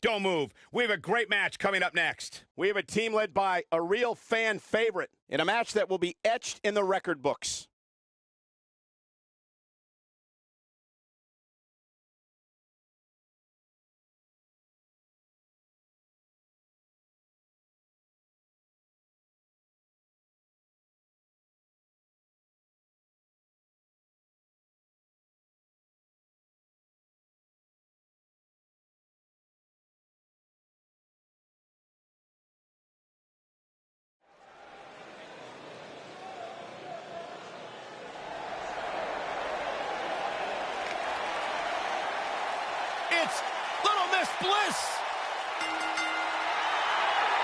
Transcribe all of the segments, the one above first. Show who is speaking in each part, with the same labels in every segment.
Speaker 1: Don't move. We have a great match coming up next. We have a team led by a real fan favorite in a match that will be etched in the record books. It's Little Miss Bliss.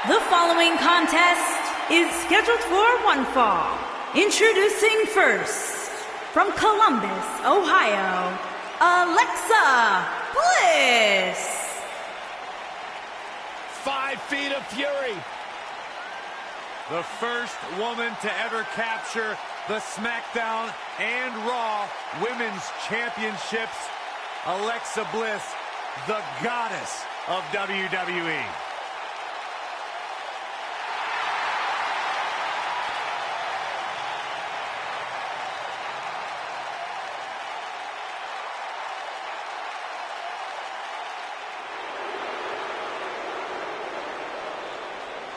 Speaker 2: The following contest is scheduled for one fall. Introducing first, from Columbus, Ohio, Alexa Bliss.
Speaker 1: 5 feet of fury.
Speaker 3: The first woman to ever capture the SmackDown and Raw Women's Championships. Alexa Bliss, the goddess of WWE.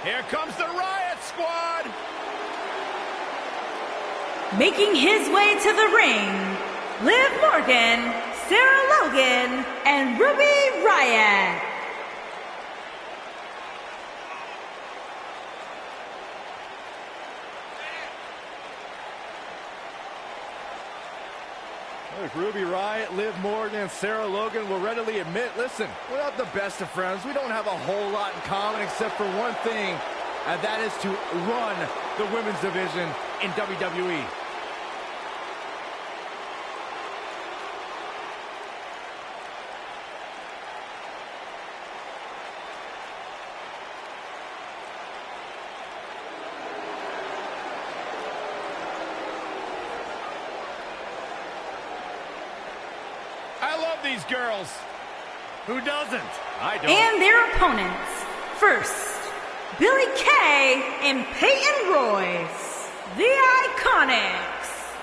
Speaker 1: Here comes the Riot Squad.
Speaker 2: Making his way to the ring, Liv Morgan, Sarah Logan, and Ruby Riott.
Speaker 4: Look, Ruby Riott, Liv Morgan, and Sarah Logan will readily admit, listen, we're not the best of friends. We don't have a whole lot in common except for one thing, and that is to run the women's division in WWE.
Speaker 1: I love these girls.
Speaker 3: Who doesn't?
Speaker 1: I don't.
Speaker 2: And their opponents. First, Billie Kay and Peyton Royce, the Iconics.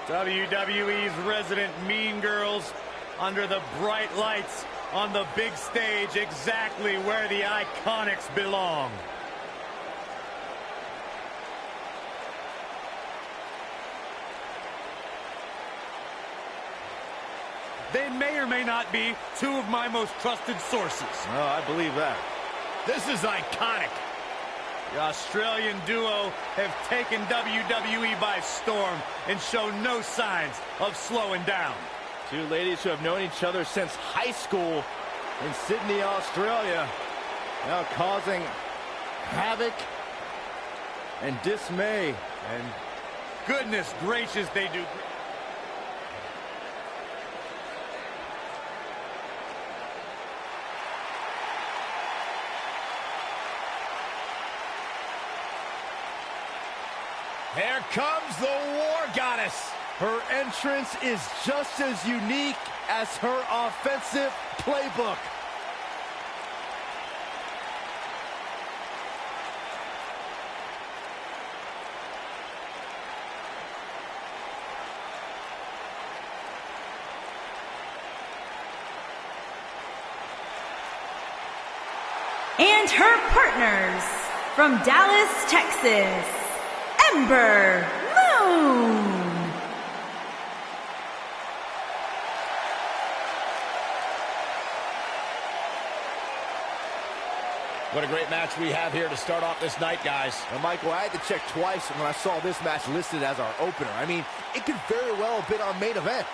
Speaker 3: WWE's resident mean girls under the bright lights on the big stage, exactly where the Iconics belong. They may or may not be two of my most trusted sources.
Speaker 4: Oh, I believe that.
Speaker 1: This is iconic.
Speaker 3: The Australian duo have taken WWE by storm and show no signs of slowing down.
Speaker 4: Two ladies who have known each other since high school in Sydney, Australia, now causing havoc and dismay.
Speaker 3: And goodness gracious, they do.
Speaker 1: Here comes the War Goddess.
Speaker 4: Her entrance is just as unique as her offensive playbook.
Speaker 2: And her partners, from Dallas, Texas, Ember Moon.
Speaker 1: What a great match we have here to start off this night, guys.
Speaker 4: Now, Michael, I had to check twice when I saw this match listed as our opener. I mean, it could very well have been our main event.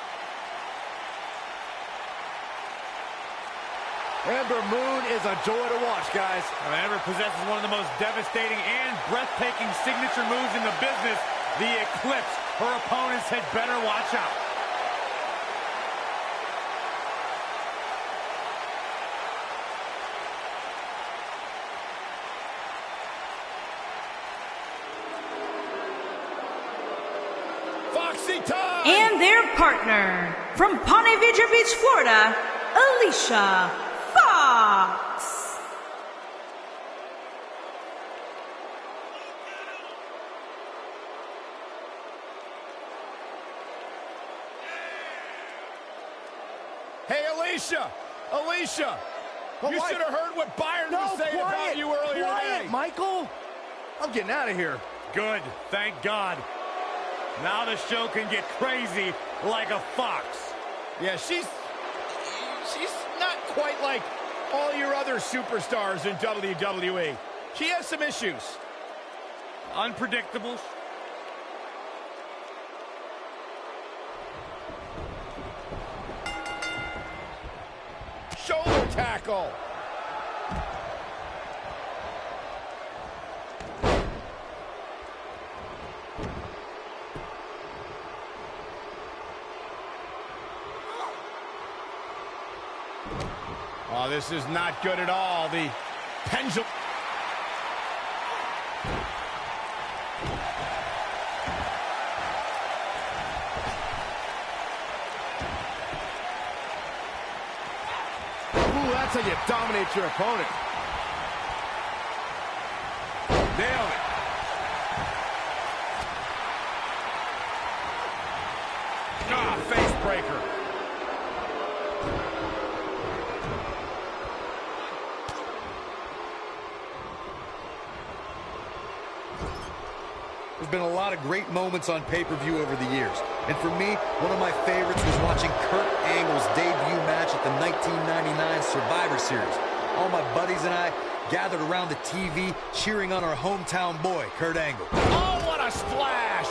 Speaker 4: Ember Moon is a joy to watch, guys.
Speaker 3: Ember possesses one of the most devastating and breathtaking signature moves in the business, the Eclipse. Her opponents had better watch out.
Speaker 4: Foxy time!
Speaker 2: And their partner, from Ponte Vedra Beach, Florida, Alicia Fox.
Speaker 4: Hey, Alicia! Alicia! You should have heard what Byron was saying about you earlier today.
Speaker 5: Michael! I'm getting out of here.
Speaker 3: Good, thank God. Now the show can get crazy like a fox.
Speaker 4: Yeah, she's not quite like all your other superstars in WWE. She has some issues.
Speaker 3: Unpredictable.
Speaker 4: Shoulder tackle. Oh, this is not good at all. The pendulum. Ooh, that's how you dominate your opponent. Nailed it. Ah, face breaker.
Speaker 5: There's been a lot of great moments on pay-per-view over the years. And for me, one of my favorites was watching Kurt Angle's debut match at the 1999 Survivor Series. All my buddies and I gathered around the TV cheering on our hometown boy, Kurt Angle.
Speaker 4: Oh, what a splash!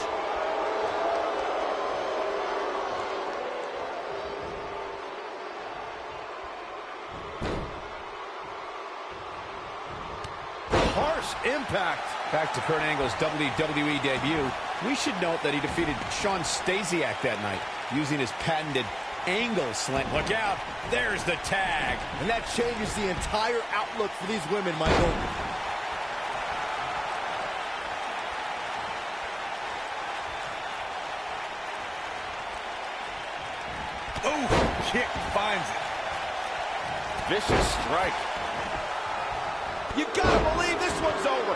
Speaker 4: Harsh impact.
Speaker 1: Back to Kurt Angle's WWE debut, we should note that he defeated Shawn Stasiak that night using his patented angle slant.
Speaker 4: Look out, there's the tag.
Speaker 5: And that changes the entire outlook for these women, Michael.
Speaker 4: Oh, kick finds it. Vicious strike. You gotta believe this one's over.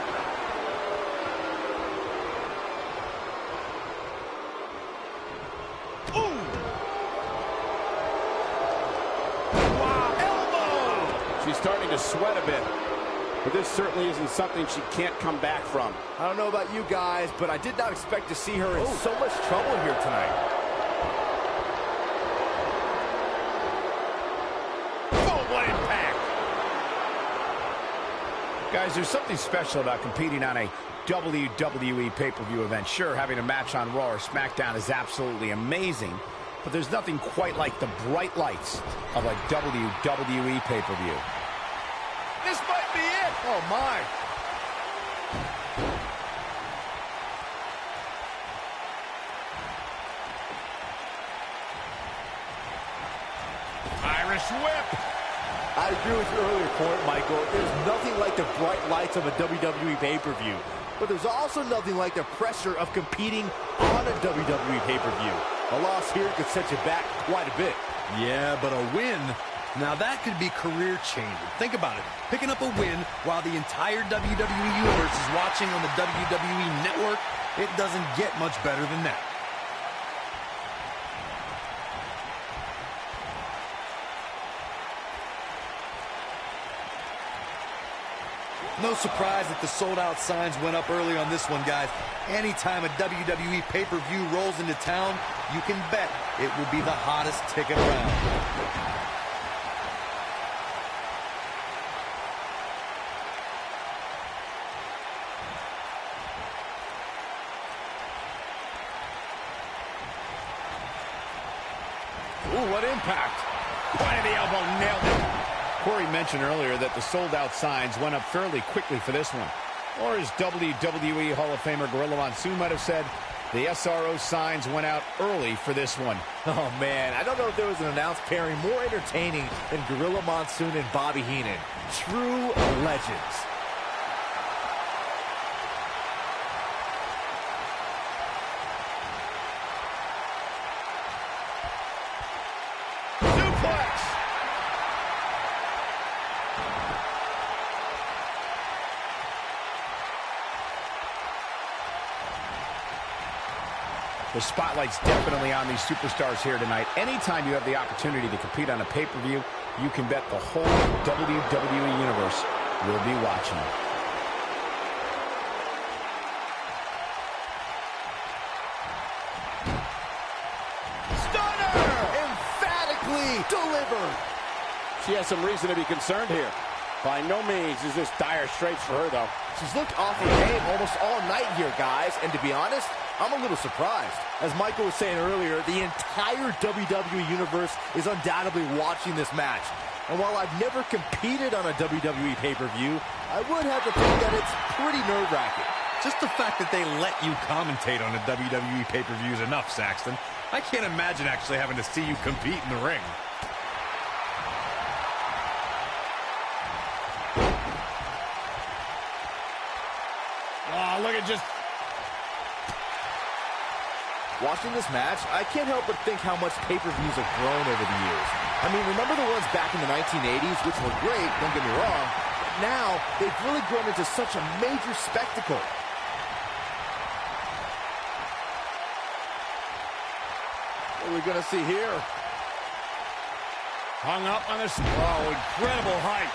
Speaker 4: Ooh. Wow, elbow.
Speaker 1: She's starting to sweat a bit, but this certainly isn't something she can't come back from.
Speaker 5: I don't know about you guys, but I did not expect to see her in so much trouble here tonight.
Speaker 4: Oh, what impact.
Speaker 1: Guys, there's something special about competing on a WWE pay-per-view event. Sure, having a match on Raw or SmackDown is absolutely amazing, but there's nothing quite like the bright lights of a WWE pay-per-view.
Speaker 4: This might be it. Oh, my. Irish whip.
Speaker 5: I agree with your earlier point, Michael. There's nothing like the bright lights of a WWE pay-per-view. But there's also nothing like the pressure of competing on a WWE pay-per-view. A loss here could set you back quite a bit.
Speaker 6: Yeah, but a win, now that could be career-changing. Think about it. Picking up a win while the entire WWE Universe is watching on the WWE Network, it doesn't get much better than that. No surprise that the sold-out signs went up early on this one, guys. Anytime a WWE pay-per-view rolls into town, you can bet it will be the hottest ticket around.
Speaker 4: Ooh, what impact. Point of the elbow, nailed it.
Speaker 1: Corey mentioned earlier that the sold-out signs went up fairly quickly for this one. Or as WWE Hall of Famer Gorilla Monsoon might have said, the SRO signs went out early for this one.
Speaker 5: Oh, man, I don't know if there was an announced pairing more entertaining than Gorilla Monsoon and Bobby Heenan. True legends.
Speaker 1: The spotlight's definitely on these superstars here tonight. Anytime you have the opportunity to compete on a pay-per-view, you can bet the whole WWE Universe will be watching.
Speaker 4: Delivered. She has some reason to be concerned here. By no means is this dire straits for her, though. She's looked off her game almost all night here, guys. And to be honest, I'm a little surprised. As Michael was saying earlier, the entire WWE Universe is undoubtedly watching this match. And while I've never competed on a WWE pay-per-view, I would have to think that it's pretty nerve-wracking.
Speaker 6: Just the fact that they let you commentate on a WWE pay-per-view is enough, Saxton. I can't imagine actually having to see you compete in the ring.
Speaker 3: Oh, look at just...
Speaker 4: Watching this match, I can't help but think how much pay-per-views have grown over the years. I mean, remember the ones back in the 1980s, which were great, don't get me wrong, but now they've really grown into such a major spectacle. What are we going to see here?
Speaker 3: Hung up on this... Oh, incredible height.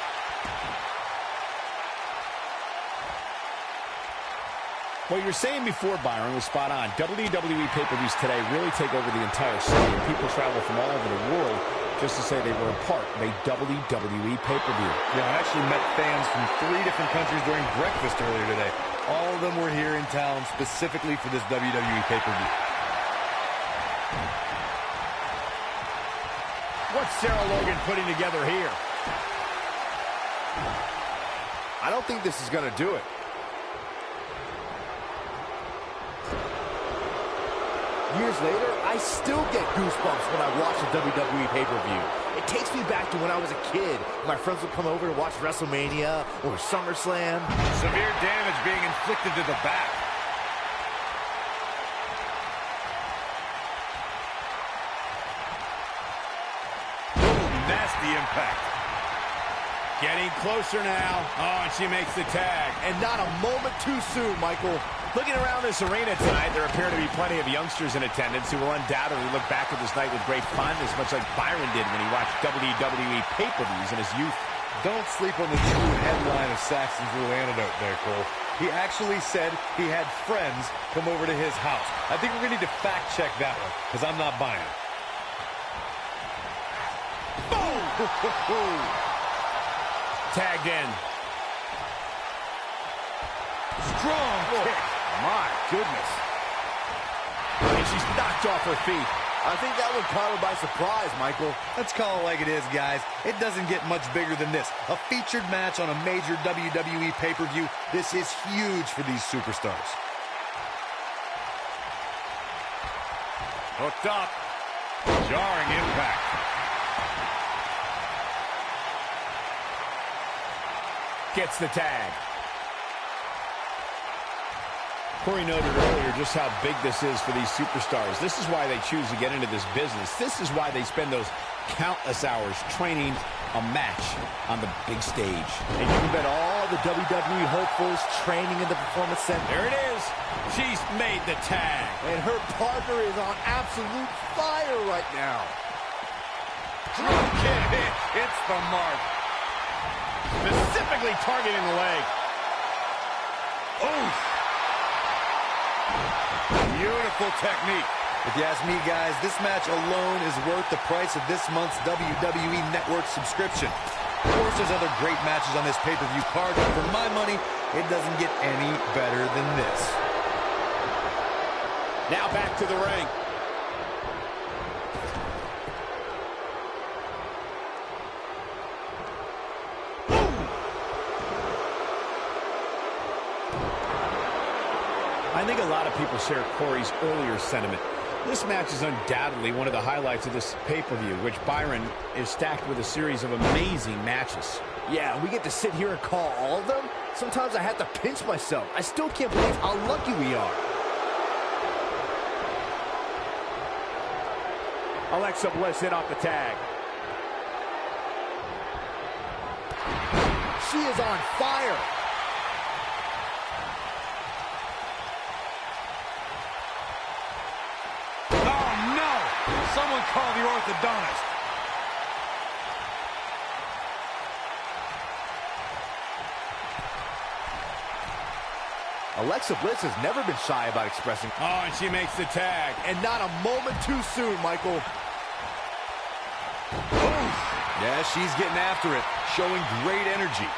Speaker 1: What you were saying before, Byron, was spot on. WWE pay-per-views today really take over the entire city. People travel from all over the world just to say they were a part of a WWE pay-per-view.
Speaker 5: Yeah, I actually met fans from 3 different countries during breakfast earlier today. All of them were here in town specifically for this WWE pay-per-view.
Speaker 3: What's Sarah Logan putting together here?
Speaker 4: I don't think this is going to do it. Years later, I still get goosebumps when I watch a WWE pay-per-view. It takes me back to when I was a kid. My friends would come over to watch WrestleMania or SummerSlam.
Speaker 3: Severe damage being inflicted to the back. Nasty impact. Getting closer now. Oh, and she makes the tag.
Speaker 4: And not a moment too soon, Michael.
Speaker 1: Looking around this arena tonight, there appear to be plenty of youngsters in attendance who will undoubtedly look back at this night with great fondness, much like Byron did when he watched WWE pay-per-views in his youth.
Speaker 5: Don't sleep on the true headline of Saxton's little antidote there, Cole. He actually said he had friends come over to his house. I think we're going to need to fact-check that one, because I'm not buying it.
Speaker 3: Boom!
Speaker 1: Tagged in.
Speaker 3: Strong kick.
Speaker 4: My goodness.
Speaker 1: And she's knocked off her feet.
Speaker 4: I think that one caught her by surprise, Michael.
Speaker 5: Let's call it like it is, guys. It doesn't get much bigger than this. A featured match on a major WWE pay-per-view. This is huge for these superstars.
Speaker 3: Hooked up. Jarring impact.
Speaker 1: Gets the tag. Corey noted earlier just how big this is for these superstars. This is why they choose to get into this business. This is why they spend those countless hours training a match on the big stage.
Speaker 4: And you can bet all the WWE hopefuls training in the Performance Center.
Speaker 3: There it is. She's made the tag.
Speaker 4: And her partner is on absolute fire right now.
Speaker 3: Drop kick. It's the mark. Specifically targeting the leg. Oof. Beautiful technique.
Speaker 5: If you ask me, guys, this match alone is worth the price of this month's WWE Network subscription. Of course, there's other great matches on this pay-per-view card, but for my money, it doesn't get any better than this.
Speaker 4: Now back to the ring.
Speaker 1: I think a lot of people share Corey's earlier sentiment. This match is undoubtedly one of the highlights of this pay-per-view, which Byron is stacked with a series of amazing matches.
Speaker 4: Yeah, we get to sit here and call all of them. Sometimes I have to pinch myself. I still can't believe how lucky we are. Alexa Bliss in off the tag. She is on fire.
Speaker 3: Someone call the orthodontist.
Speaker 4: Alexa Bliss has never been shy about expressing.
Speaker 1: Oh, and she makes the tag.
Speaker 4: And not a moment too soon, Michael.
Speaker 6: Yeah, she's getting after it, showing great energy.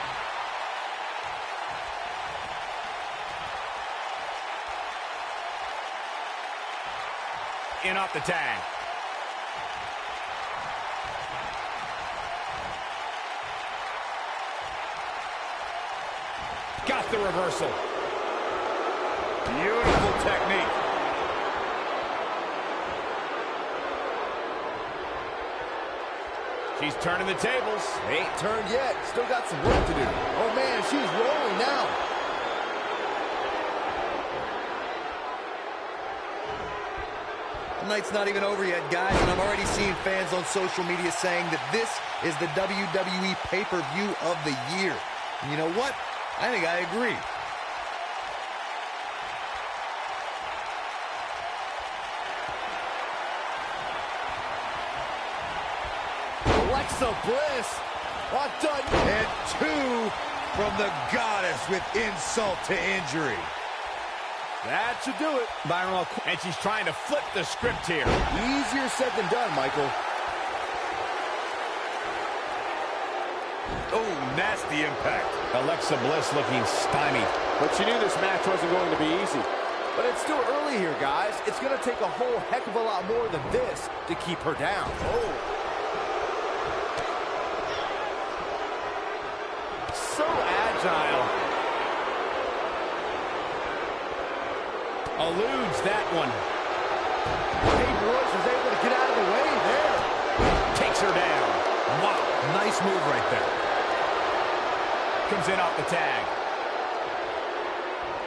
Speaker 1: In off the tag. Got the reversal.
Speaker 3: Beautiful technique.
Speaker 1: She's turning the tables.
Speaker 4: They ain't turned yet. Still got some work to do. Oh, man, she's rolling now.
Speaker 5: The night's not even over yet, guys, and I'm already seeing fans on social media saying that this is the WWE pay-per-view of the year. And you know what? I think I agree.
Speaker 4: Alexa Bliss. What done?
Speaker 5: And two from the goddess with insult to injury.
Speaker 4: That should do it.
Speaker 1: Byron, and she's trying to flip the script here.
Speaker 4: Easier said than done, Michael.
Speaker 3: Oh, nasty impact.
Speaker 1: Alexa Bliss looking stymied.
Speaker 4: But she knew this match wasn't going to be easy. But it's still early here, guys. It's going to take a whole heck of a lot more than this to keep her down. Oh. So agile.
Speaker 1: Eludes that one.
Speaker 4: Hey, Royce was able to get out of the way there.
Speaker 1: Takes her down.
Speaker 6: Wow, nice move right there.
Speaker 1: Comes in off the tag.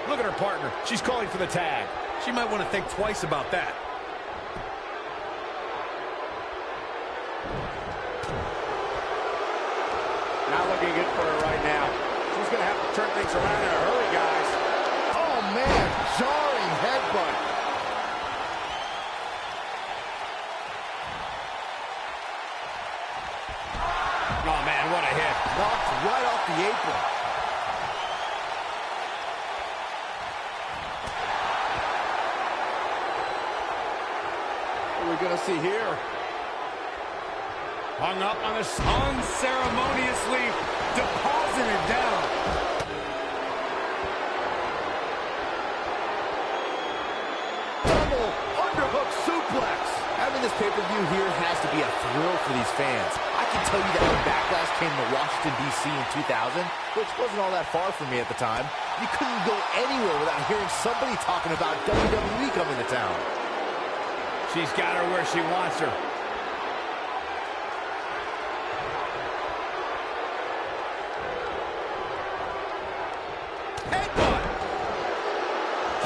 Speaker 1: Look at her partner. She's calling for the tag.
Speaker 6: She might want to think twice about that.
Speaker 4: Not looking good for her right now. She's going to have to turn things around in a hurry, guys. Oh, man. Jarring headbutt.
Speaker 1: Oh, man, what a hit.
Speaker 4: Knocked right off the apron. What are we going to see here?
Speaker 3: Hung up on this, unceremoniously deposited down.
Speaker 4: Double underhook suplex. Having this pay-per-view here has to be a thrill for these fans. I can tell you that when Backlash came to Washington, D.C. in 2000, which wasn't all that far from me at the time, you couldn't go anywhere without hearing somebody talking about WWE coming to town.
Speaker 1: She's got her where she wants her.
Speaker 4: Headbutt!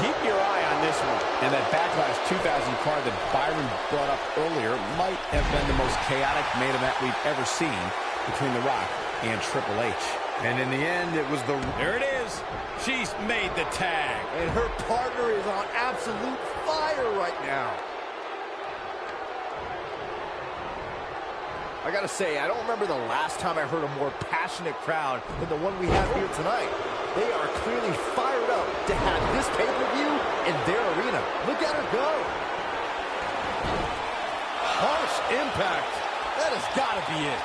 Speaker 1: Keep your eye on this one. And that Backlash 2000 card that Byron brought up earlier might have been the most chaotic main event we've ever seen between The Rock and Triple H.
Speaker 5: And in the end, it was the...
Speaker 1: There it is. She's made the tag.
Speaker 4: And her partner is on absolute fire right now. I gotta say, I don't remember the last time I heard a more passionate crowd than the one we have here tonight. They are clearly fired up to have this pay-per-view in their arena. Look at her go. Harsh impact. That has gotta be it.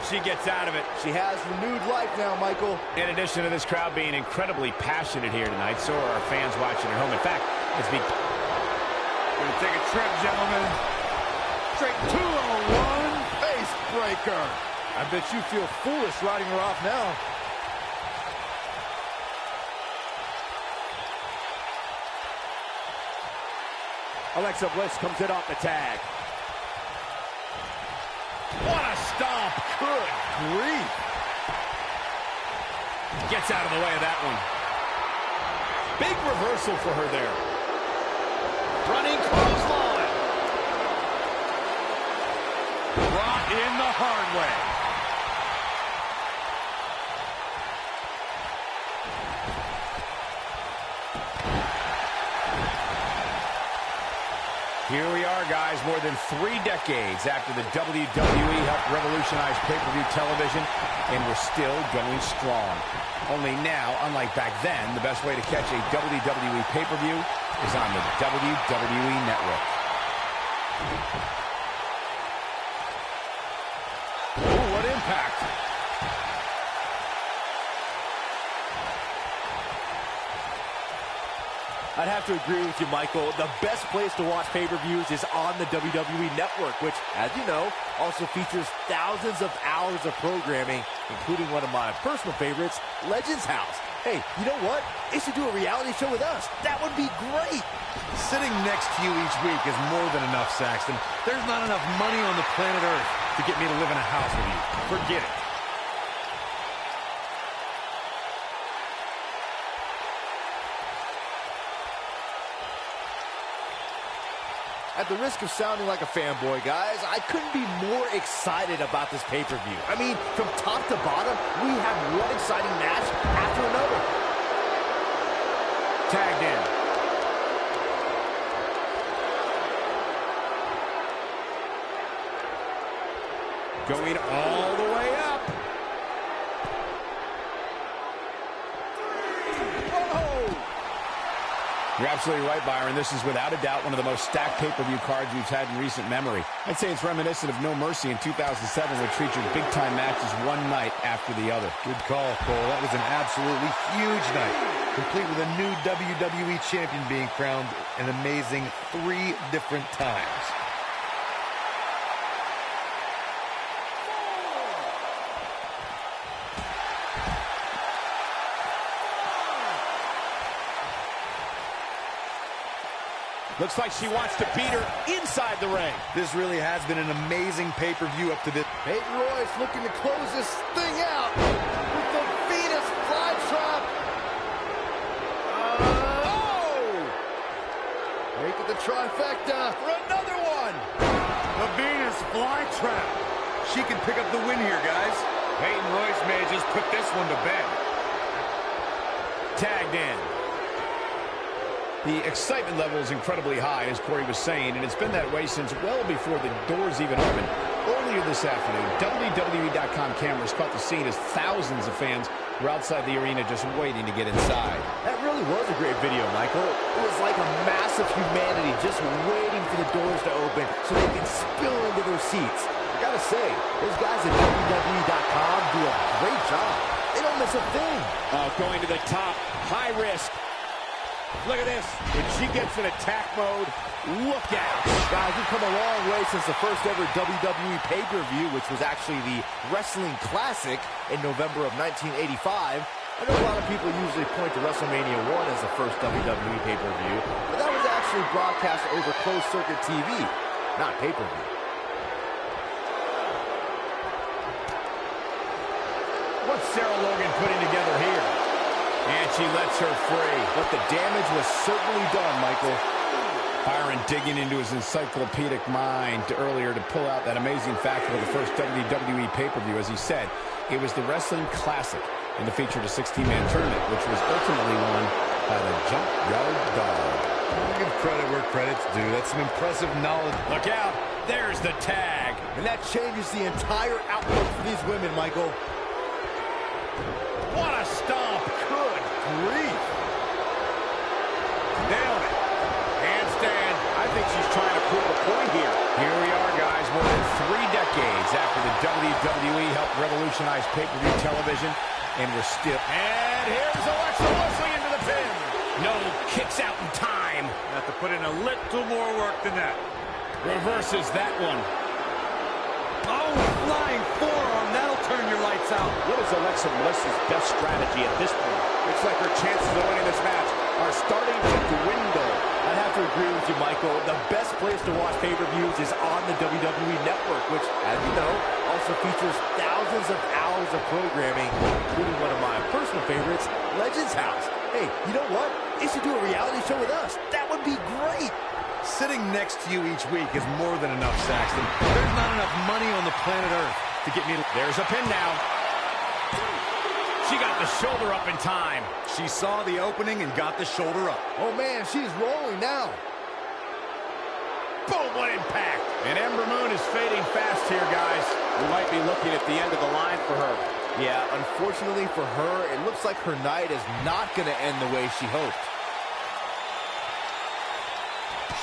Speaker 1: She gets out of it.
Speaker 4: She has renewed life now, Michael.
Speaker 1: In addition to this crowd being incredibly passionate here tonight, so are our fans watching at home. In fact, it's been...
Speaker 3: Gonna take a trip, gentlemen. Straight 201.
Speaker 4: Face breaker. I bet you feel foolish riding her off now. Alexa Bliss comes in off the tag.
Speaker 1: What a stomp.
Speaker 4: Good grief.
Speaker 1: Gets out of the way of that one. Big reversal for her there. Running clothesline.
Speaker 3: Brought in the hard way.
Speaker 1: Here we are, guys, more than 3 decades after the WWE helped revolutionize pay-per-view television, and we're still going strong. Only now, unlike back then, the best way to catch a WWE pay-per-view is on the WWE Network.
Speaker 4: Oh, what impact! I'd have to agree with you, Michael. The best place to watch pay-per-views is on the WWE Network, which, as you know, also features thousands of hours of programming, including one of my personal favorites, Legends House. Hey, you know what? They should do a reality show with us. That would be great.
Speaker 6: Sitting next to you each week is more than enough, Saxton. There's not enough money on the planet Earth to get me to live in a house with you. Forget it.
Speaker 4: At the risk of sounding like a fanboy, guys, I couldn't be more excited about this pay-per-view. I mean, from top to bottom, we have one exciting match after another.
Speaker 1: Tagged in. Going all the way up. You're absolutely right, Byron. This is without a doubt one of the most stacked pay-per-view cards we've had in recent memory. I'd say it's reminiscent of No Mercy in 2007, which featured big-time matches one night after the other.
Speaker 6: Good call, Cole. That was an absolutely huge night, complete with a new WWE champion being crowned an amazing 3 different times.
Speaker 1: Looks like she wants to beat her inside the ring.
Speaker 6: This really has been an amazing pay-per-view up to this.
Speaker 4: Peyton Royce looking to close this thing out with the Venus flytrap. Oh! Make it the trifecta for another one.
Speaker 3: The Venus flytrap.
Speaker 6: She can pick up the win here, guys.
Speaker 3: Peyton Royce may have just put this one to bed.
Speaker 1: Tagged in. The excitement level is incredibly high, as Corey was saying, and it's been that way since well before the doors even opened. Earlier this afternoon, WWE.com cameras caught the scene as thousands of fans were outside the arena just waiting to get inside.
Speaker 4: That really was a great video, Michael. It was like a mass of humanity just waiting for the doors to open so they can spill into their seats. I gotta say, those guys at WWE.com do a great job. They don't miss a thing.
Speaker 1: Going to the top, high risk. Look at this. When she gets in attack mode, look out.
Speaker 4: Guys, we've come a long way since the first ever WWE pay-per-view, which was actually the Wrestling Classic in November of 1985. I know a lot of people usually point to WrestleMania 1 as the first WWE pay-per-view, but that was actually broadcast over closed-circuit TV, not pay-per-view.
Speaker 1: What's Sarah Logan putting together here? And she lets her free.
Speaker 4: But the damage was certainly done, Michael.
Speaker 1: Byron digging into his encyclopedic mind earlier to pull out that amazing fact of the first WWE pay-per-view. As he said, it was the Wrestling Classic, and it featured a 16-man tournament, which was ultimately won by the Junkyard Dog.
Speaker 6: Give credit where credit's due. That's some impressive knowledge.
Speaker 1: Look out. There's the tag.
Speaker 4: And that changes the entire outlook for these women, Michael.
Speaker 1: What a stomp.
Speaker 4: Good grief.
Speaker 1: Nailed it. Handstand. I think she's trying to prove a point here. Here we are, guys, more than 3 decades after the WWE helped revolutionize pay-per-view television, and we're still... And here's Alexa Wrestling into the pin. No, kicks out in time.
Speaker 3: Have to put in a little more work than that.
Speaker 1: Reverses that one.
Speaker 3: Oh, flying forearm. That'll turn your lights out.
Speaker 1: What is Alexa Bliss's best strategy at this point? Looks like her chances of winning this match are starting to dwindle.
Speaker 4: I'd have to agree with you, Michael. The best place to watch pay-per-views is on the WWE Network, which, as you know, also features thousands of hours of programming, including one of my personal favorites, Legends House. Hey, you know what? They should do a reality show with us. That would be great.
Speaker 6: Sitting next to you each week is more than enough, Saxton. There's not enough money on the planet Earth to get me to...
Speaker 1: There's a pin now. She got the shoulder up in time.
Speaker 6: She saw the opening and got the shoulder up.
Speaker 4: Oh, man, she's rolling now.
Speaker 1: Boom, what impact.
Speaker 4: And Ember Moon is fading fast here, guys. We might be looking at the end of the line for her. Yeah, unfortunately for her, it looks like her night is not going to end the way she hoped.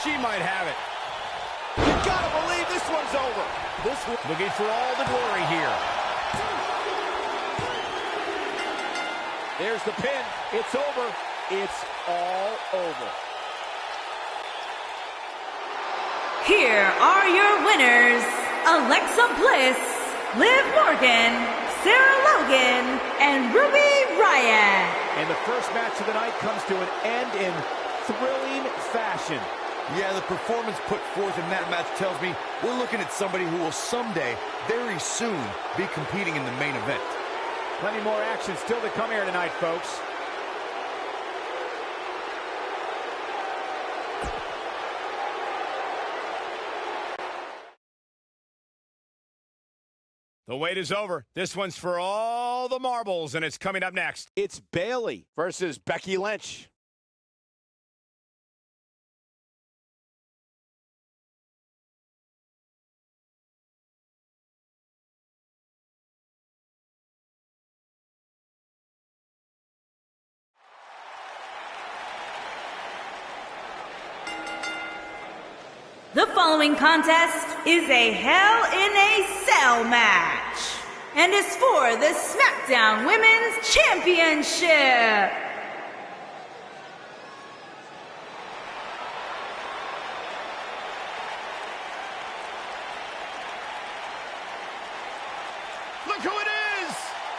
Speaker 4: She might have it. You gotta believe this one's over. This one looking for all the glory here. There's the pin. It's over. It's all over.
Speaker 2: Here are your winners, Alexa Bliss, Liv Morgan, Sarah Logan, and Ruby Riott.
Speaker 4: And the first match of the night comes to an end in thrilling fashion.
Speaker 5: Yeah, the performance put forth in that match tells me we're looking at somebody who will someday, very soon, be competing in the main event.
Speaker 4: Plenty more action still to come here tonight, folks.
Speaker 1: The wait is over. This one's for all the marbles, and it's coming up next.
Speaker 4: It's Bayley versus Becky Lynch.
Speaker 2: The following contest is a Hell in a Cell match and is for the SmackDown Women's Championship.
Speaker 4: Look who it is!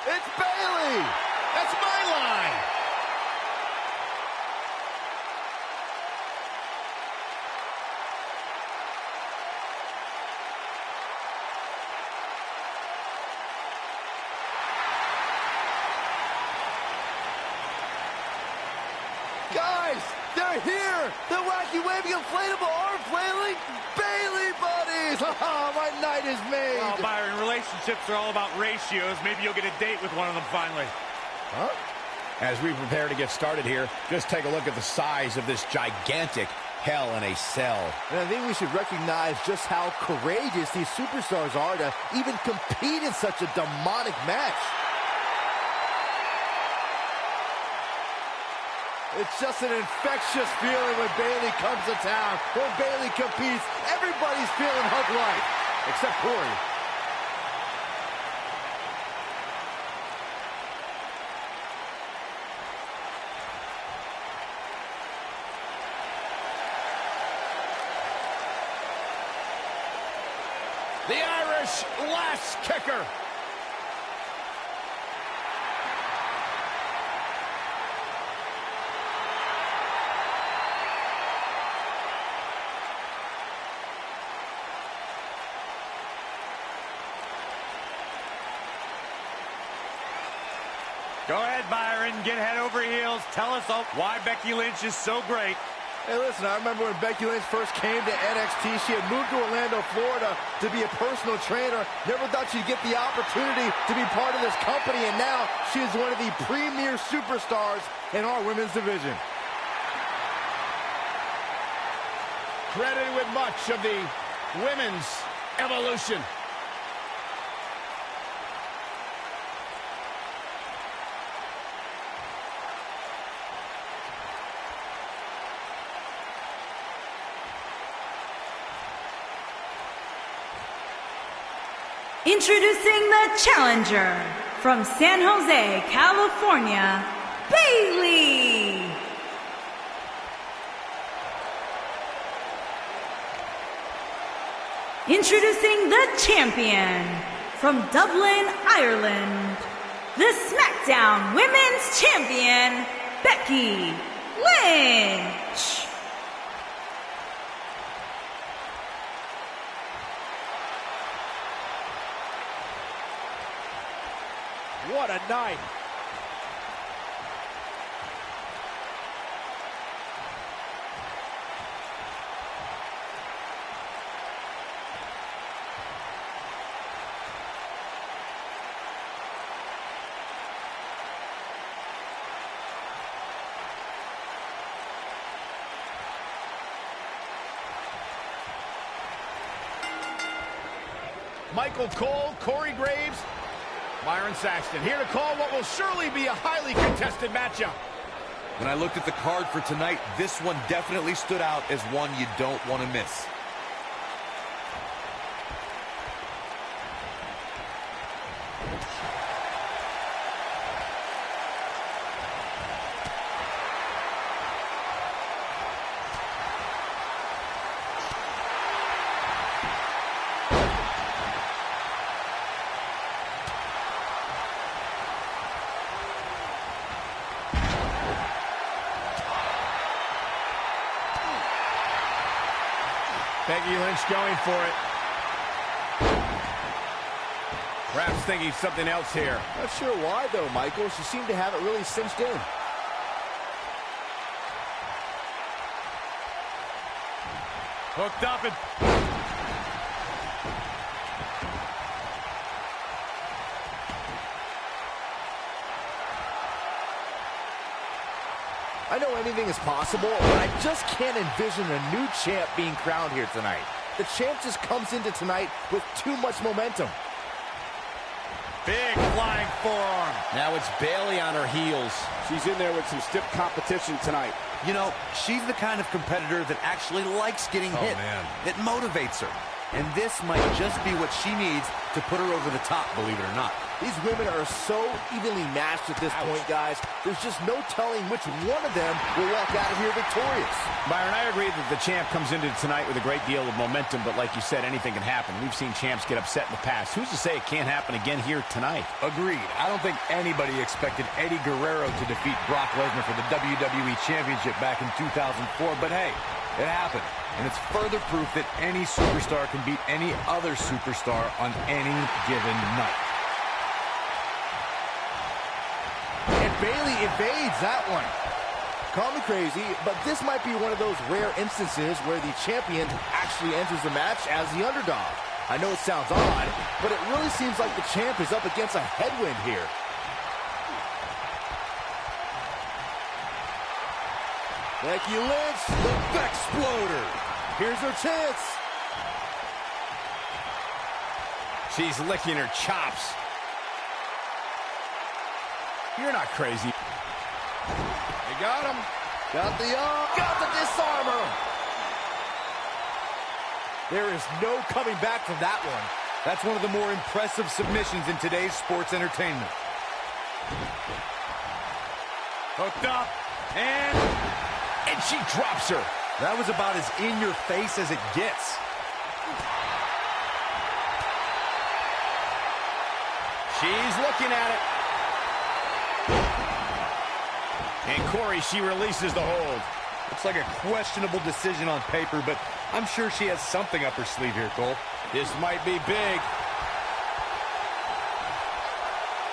Speaker 4: It's Bayley! That's my line! Guys, they're here! The wacky waving inflatable arm flailing Bayley buddies! Oh, my night is made!
Speaker 3: Well, Byron, relationships are all about ratios. Maybe you'll get a date with one of them finally.
Speaker 4: Huh?
Speaker 1: As we prepare to get started here, just take a look at the size of this gigantic Hell in a Cell.
Speaker 4: And I think we should recognize just how courageous these superstars are to even compete in such a demonic match. It's just an infectious feeling when Bayley comes to town. When Bayley competes, everybody's feeling hug life, except Corey.
Speaker 1: The Irish last kicker.
Speaker 3: Go ahead, Byron. Get head over heels. Tell us all why Becky Lynch is so great.
Speaker 4: Hey, listen, I remember when Becky Lynch first came to NXT, she had moved to Orlando, Florida to be a personal trainer. Never thought she'd get the opportunity to be part of this company, and now she is one of the premier superstars in our women's division.
Speaker 1: Credited with much of the women's evolution.
Speaker 2: Introducing the challenger from San Jose, California, Bayley. Introducing the champion from Dublin, Ireland, the SmackDown Women's Champion, Becky Lynch.
Speaker 4: What a night.
Speaker 1: Michael Cole, Corey Graves, Byron Saxton, here to call what will surely be a highly contested matchup.
Speaker 5: When I looked at the card for tonight, this one definitely stood out as one you don't want to miss.
Speaker 1: Becky Lynch going for it. Perhaps thinking something else here.
Speaker 4: Not sure why, though, Michael. She seemed to have it really cinched in.
Speaker 3: Hooked up and...
Speaker 4: I know anything is possible, but I just can't envision a new champ being crowned here tonight. The champ just comes into tonight with too much momentum.
Speaker 3: Big flying forearm.
Speaker 1: Now it's Bayley on her heels.
Speaker 7: She's in there with some stiff competition tonight.
Speaker 5: You know, she's the kind of competitor that actually likes getting hit.
Speaker 6: Man.
Speaker 5: It motivates her. And this might just be what she needs to put her over the top, believe it or not.
Speaker 4: These women are so evenly matched at this point, guys. There's just no telling which one of them will walk out of here victorious.
Speaker 1: Byron, I agree that the champ comes into tonight with a great deal of momentum, but like you said, anything can happen. We've seen champs get upset in the past. Who's to say it can't happen again here tonight?
Speaker 6: Agreed. I don't think anybody expected Eddie Guerrero to defeat Brock Lesnar for the WWE Championship back in 2004, but hey, it happened. And it's further proof that any superstar can beat any other superstar on any given night.
Speaker 4: And Bayley evades that one. Call me crazy, but this might be one of those rare instances where the champion actually enters the match as the underdog. I know it sounds odd, but it really seems like the champ is up against a headwind here. Becky Lynch, the Bexploder. Here's her chance.
Speaker 1: She's licking her chops. You're not crazy.
Speaker 4: They got him. Got the disarmer. There is no coming back from that one.
Speaker 6: That's one of the more impressive submissions in today's sports entertainment.
Speaker 3: Hooked up.
Speaker 1: And she drops her.
Speaker 6: That was about as in-your-face as it gets.
Speaker 1: She's looking at it. And Corey, she releases the hold.
Speaker 6: Looks like a questionable decision on paper, but I'm sure she has something up her sleeve here, Cole.
Speaker 1: This might be big.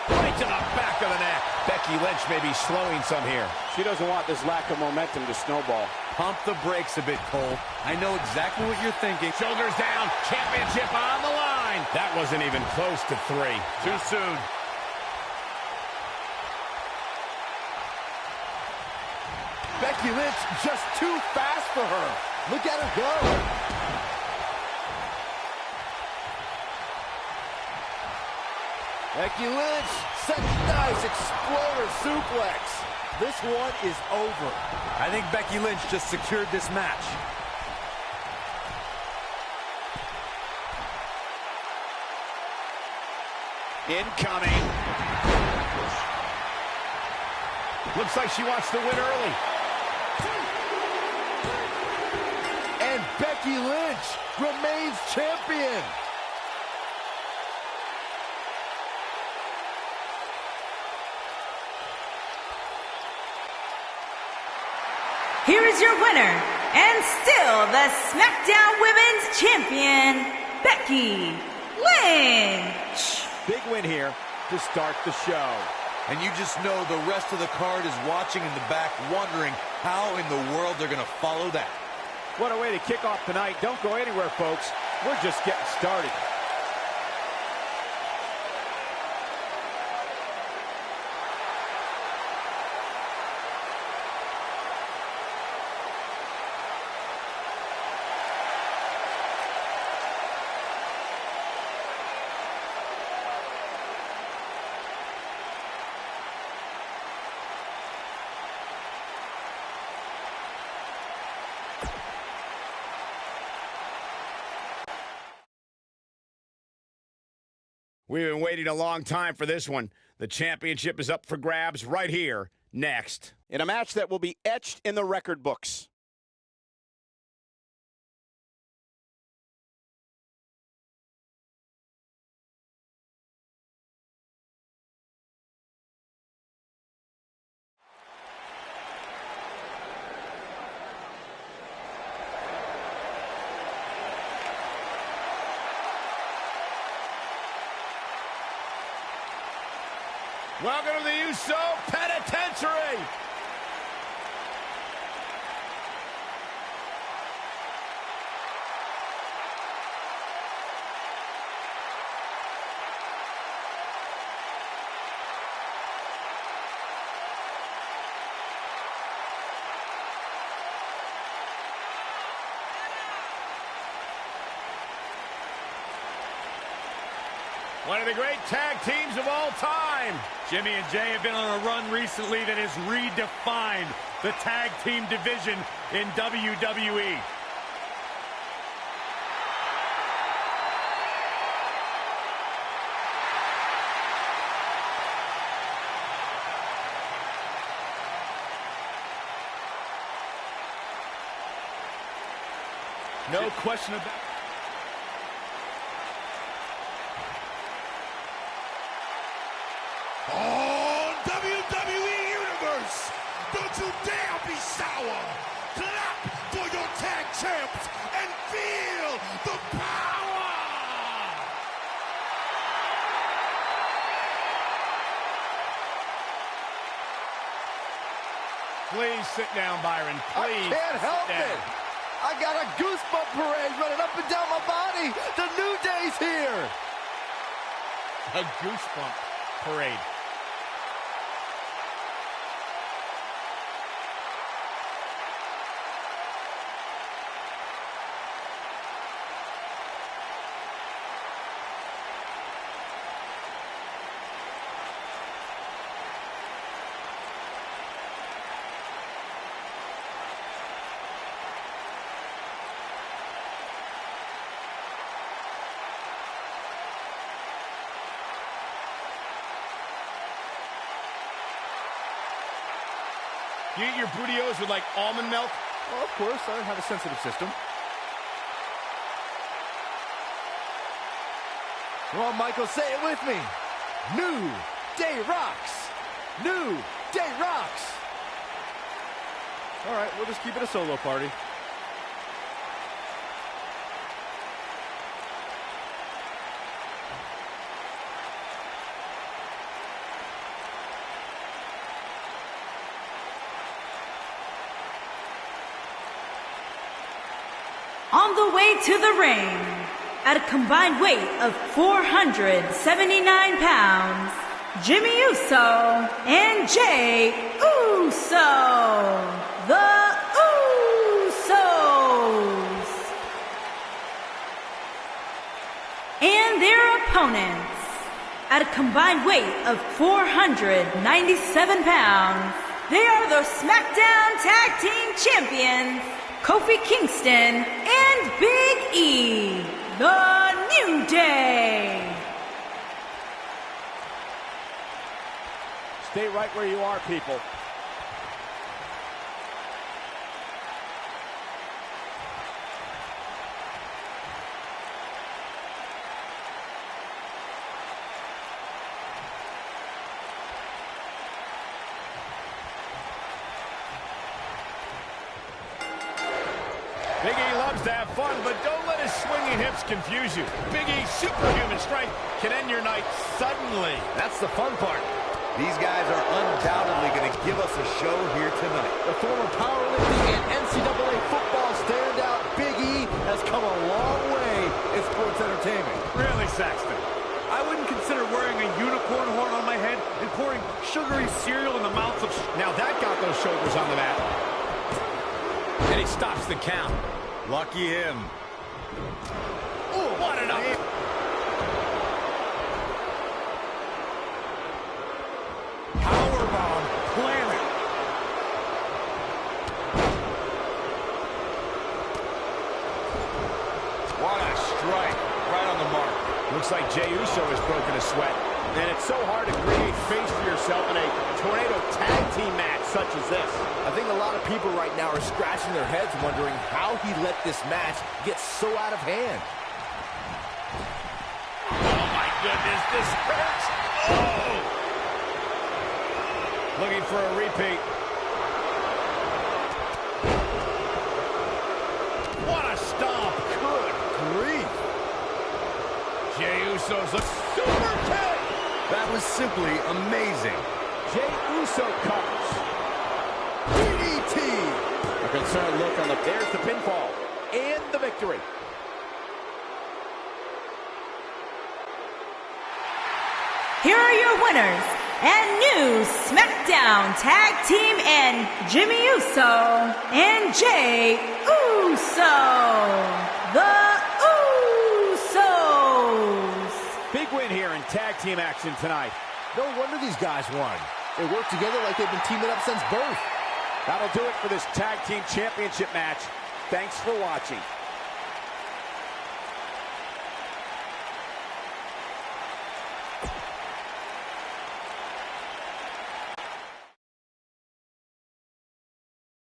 Speaker 1: Right to the back of the neck. Becky Lynch may be slowing some here.
Speaker 7: She doesn't want this lack of momentum to snowball.
Speaker 6: Pump the brakes a bit, Cole. I know exactly what you're thinking.
Speaker 1: Shoulders down. Championship on the line. That wasn't even close to 3.
Speaker 3: Too soon.
Speaker 4: Becky Lynch just too fast for her. Look at her go. Becky Lynch, such a nice exploder suplex. This one is over.
Speaker 6: I think Becky Lynch just secured this match.
Speaker 1: Incoming. Looks like she wants to win early.
Speaker 4: And Becky Lynch remains champion.
Speaker 2: Here is your winner, and still the SmackDown Women's Champion, Becky Lynch.
Speaker 4: Big win here to start the show.
Speaker 5: And you just know the rest of the card is watching in the back, wondering how in the world they're going to follow that.
Speaker 7: What a way to kick off tonight. Don't go anywhere, folks. We're just getting started.
Speaker 1: We've been waiting a long time for this one. The championship is up for grabs right here, next.
Speaker 7: In a match that will be etched in the record books.
Speaker 1: Welcome to the USO Penitentiary. One of the great tag teams of all time.
Speaker 3: Jimmy and Jay have been on a run recently that has redefined the tag team division in WWE.
Speaker 4: No question about it.
Speaker 8: On WWE Universe, don't you dare be sour. Clap for your tag champs and feel the power.
Speaker 1: Please sit down, Byron. Please.
Speaker 4: I can't help it. I got a goosebump parade running up and down my body. The New Day's here.
Speaker 1: A goosebump parade. You eat your burritos with, like, almond milk?
Speaker 4: Well, of course, I have a sensitive system. Come on, Michael, say it with me. New Day rocks. New Day rocks. All right, we'll just keep it a solo party.
Speaker 2: On the way to the ring, at a combined weight of 479 pounds, Jimmy Uso and Jay Uso, the Usos. And their opponents, at a combined weight of 497 pounds, they are the SmackDown Tag Team Champions, Kofi Kingston and Big E, the New Day.
Speaker 7: Stay right where you are, people.
Speaker 1: Big E loves to have fun, but don't let his swinging hips confuse you. Big E's superhuman strength can end your night suddenly.
Speaker 5: That's the fun part. These guys are undoubtedly going to give us a show here tonight.
Speaker 4: The former powerlifting and NCAA football standout Big E has come a long way in sports entertainment.
Speaker 3: Really, Saxton? I wouldn't consider wearing a unicorn horn on my head and pouring sugary cereal in the mouths of...
Speaker 1: Now that got those shoulders on the mat. And he stops the count.
Speaker 5: Lucky him.
Speaker 1: Ooh, what an up.
Speaker 3: Powerbomb planet.
Speaker 1: What a strike. Right on the mark. looks like Jey Uso has broken a sweat.
Speaker 7: And it's so hard to create space for yourself in a tornado tag team match such as this.
Speaker 4: I think a lot of people right now are scratching their heads wondering how he let this match get so out of hand.
Speaker 3: Oh, my goodness, this hurts. Oh!
Speaker 1: Looking for a repeat.
Speaker 3: What a stomp.
Speaker 4: Good grief.
Speaker 3: Jey Uso's a super kick.
Speaker 6: That was simply amazing.
Speaker 7: Jey Uso covers.
Speaker 4: DDT.
Speaker 7: A concerned look on the... There's the pinfall. And the victory.
Speaker 2: Here are your winners and new SmackDown Tag Team and Jimmy Uso and Jey Uso. The Usos.
Speaker 7: Big win here in tag team action tonight.
Speaker 4: No wonder these guys won. They work together like they've been teaming up since birth.
Speaker 7: That'll do it for this tag team championship match. Thanks for watching.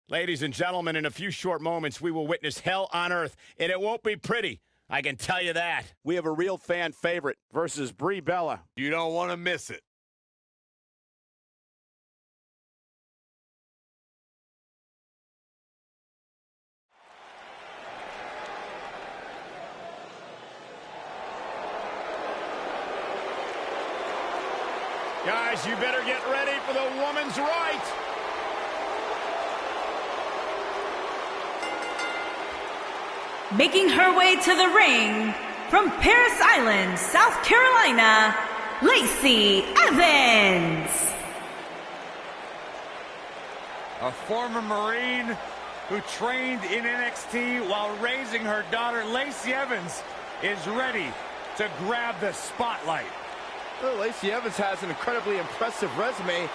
Speaker 1: Ladies and gentlemen, in a few short moments, we will witness hell on earth, and it won't be pretty. I can tell you that.
Speaker 7: We have a real fan favorite versus Brie Bella.
Speaker 6: You don't want to miss it.
Speaker 1: Guys, you better get ready for the woman's right.
Speaker 2: Making her way to the ring from Paris Island, South Carolina, Lacey Evans.
Speaker 3: A former Marine who trained in NXT while raising her daughter, Lacey Evans, is ready to grab the spotlight.
Speaker 4: Well, Lacey Evans has an incredibly impressive resume.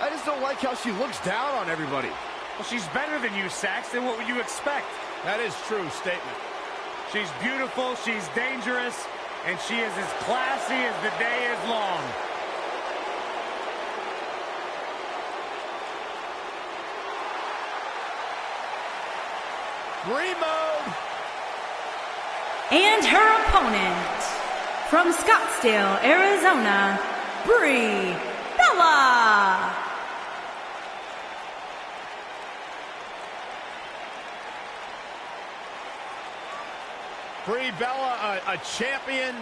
Speaker 4: I just don't like how she looks down on everybody.
Speaker 3: Well, she's better than you, Saxton. What would you expect?
Speaker 1: That is true statement.
Speaker 3: She's beautiful, she's dangerous, and she is as classy as the day is long.
Speaker 4: Brie mode.
Speaker 2: And her opponent from Scottsdale, Arizona, Brie Bella.
Speaker 1: Brie Bella, a champion.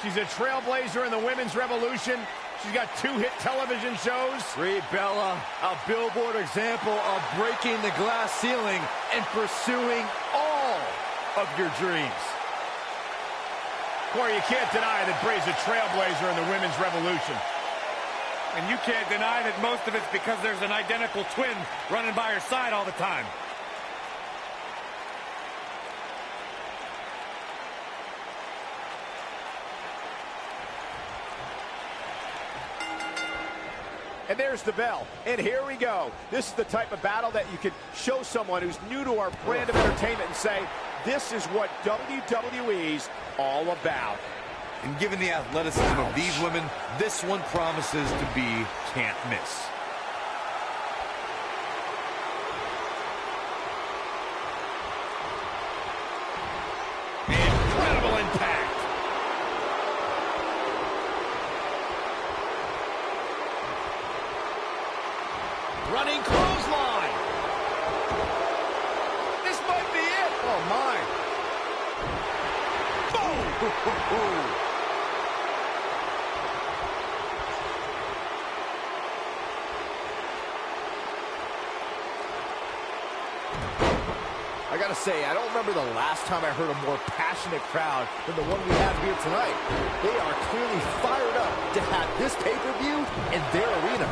Speaker 1: She's a trailblazer in the women's revolution. She's got 2 hit television shows.
Speaker 4: Brie Bella, a billboard example of breaking the glass ceiling and pursuing all of your dreams.
Speaker 1: Corey, you can't deny that Brie's a trailblazer in the women's revolution.
Speaker 3: And you can't deny that most of it's because there's an identical twin running by her side all the time.
Speaker 7: And there's the bell. And here we go. This is the type of battle that you can show someone who's new to our brand of entertainment and say, this is what WWE's all about.
Speaker 6: And given the athleticism of these women, this one promises to be can't miss.
Speaker 1: Incredible impact. Running clothesline. This might be it.
Speaker 4: Oh, my.
Speaker 1: Boom.
Speaker 4: I gotta say, I don't remember the last time I heard a more passionate crowd than the one we have here tonight. They are clearly fired up to have this pay-per-view in their arena.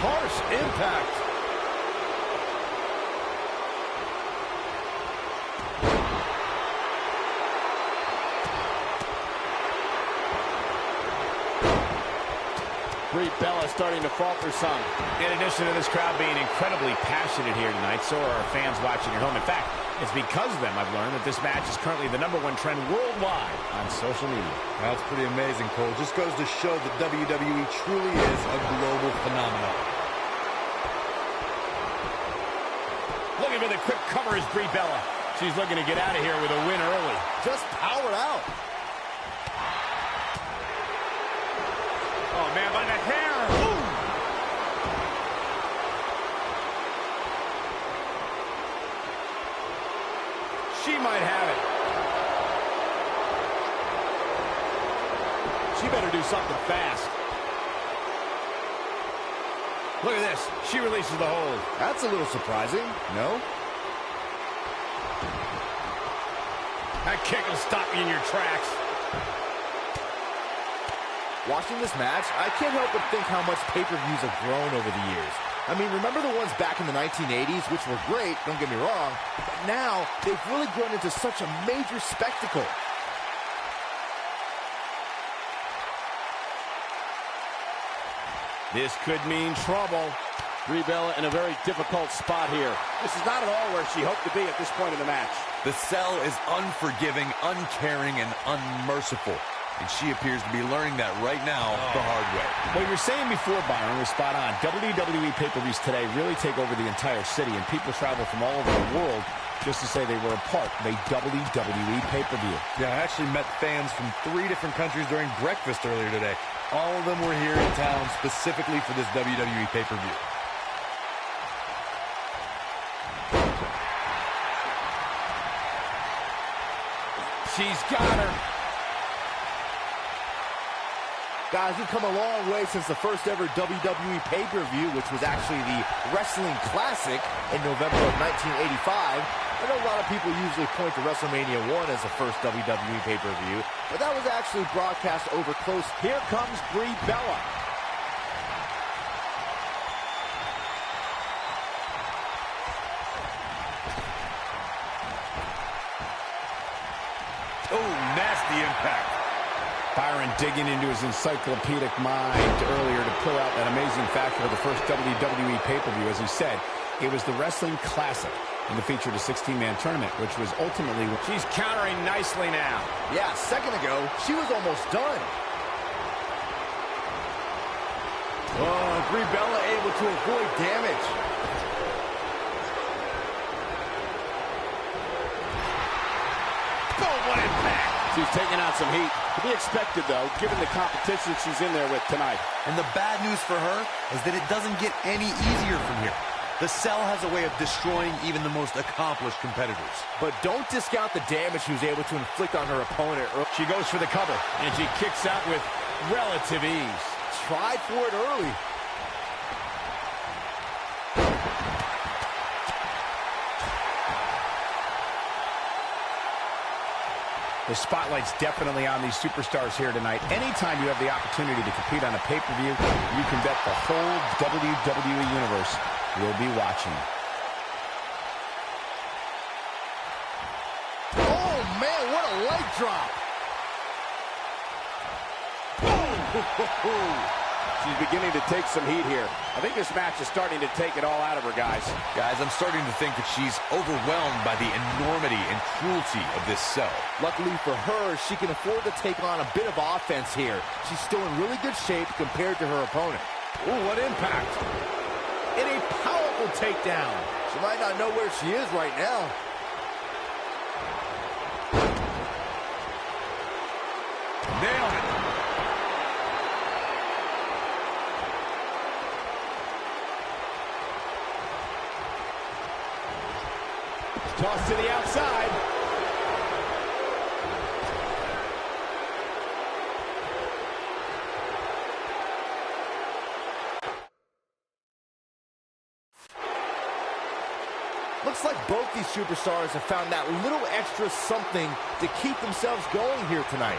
Speaker 4: Harsh impact.
Speaker 7: Brie Bella starting to falter some.
Speaker 1: In addition to this crowd being incredibly passionate here tonight, so are our fans watching at home. In fact, It's because of them I've learned that this match is currently the #1 trend worldwide on social media.
Speaker 5: That's pretty amazing, Cole. Just goes to show that WWE truly is a global phenomenon.
Speaker 1: Looking for the quick cover is Brie Bella. She's looking to get out of here with a win early.
Speaker 4: Just powered out.
Speaker 3: Oh, man, by the hair. Ooh.
Speaker 7: She might have it. She better do something fast.
Speaker 1: Look at this. She releases the hold.
Speaker 4: That's a little surprising, no?
Speaker 1: That kick will stop you in your tracks.
Speaker 4: Watching this match, I can't help but think how much pay-per-views have grown over the years. I mean, remember the ones back in the 1980s, which were great, don't get me wrong, but now they've really grown into such a major spectacle.
Speaker 1: This could mean trouble.
Speaker 7: Brie Bella in a very difficult spot here. This is not at all where she hoped to be at this point in the match.
Speaker 5: The Cell is unforgiving, uncaring, and unmerciful. And she appears to be learning that right now the hard way.
Speaker 1: What you were saying before, Byron, was spot on. WWE pay-per-views today really take over the entire city, and people travel from all over the world just to say they were a part of a WWE pay-per-view.
Speaker 5: Yeah, I actually met fans from 3 different countries during breakfast earlier today. All of them were here in town specifically for this WWE pay-per-view.
Speaker 1: She's got her.
Speaker 4: Guys, we've come a long way since the first ever WWE pay-per-view, which was actually the Wrestling Classic in November of 1985. I know a lot of people usually point to WrestleMania 1 as the first WWE pay-per-view, but that was actually broadcast over close.
Speaker 7: Here comes Brie Bella.
Speaker 5: Oh, nasty impact.
Speaker 1: Byron digging into his encyclopedic mind earlier to pull out that amazing fact of the first WWE pay-per-view. As he said, it was the Wrestling Classic, and it featured a 16-man tournament, which was ultimately... She's countering nicely now.
Speaker 4: Yeah, a second ago, she was almost done.
Speaker 7: Oh, Brie Bella able to avoid damage.
Speaker 1: Boom, what impact!
Speaker 7: She's taking out some heat. To be expected, though, given the competition she's in there with tonight.
Speaker 5: And the bad news for her is that it doesn't get any easier from here. The Cell has a way of destroying even the most accomplished competitors.
Speaker 4: But don't discount the damage she was able to inflict on her opponent.
Speaker 1: She goes for the cover, and she kicks out with relative ease.
Speaker 4: Tried for it early.
Speaker 1: The spotlight's definitely on these superstars here tonight. Anytime you have the opportunity to compete on a pay-per-view, you can bet the whole WWE Universe will be watching.
Speaker 4: Oh, man, what a leg drop.
Speaker 7: She's beginning to take some heat here. I think this match is starting to take it all out of her, guys.
Speaker 5: Guys, I'm starting to think that she's overwhelmed by the enormity and cruelty of this Cell.
Speaker 4: Luckily for her, she can afford to take on a bit of offense here. She's still in really good shape compared to her opponent.
Speaker 7: Ooh, what impact.
Speaker 4: And a powerful takedown. She might not know where she is right now.
Speaker 5: Nailed it.
Speaker 7: Toss to the outside.
Speaker 4: Looks like both these superstars have found that little extra something to keep themselves going here tonight.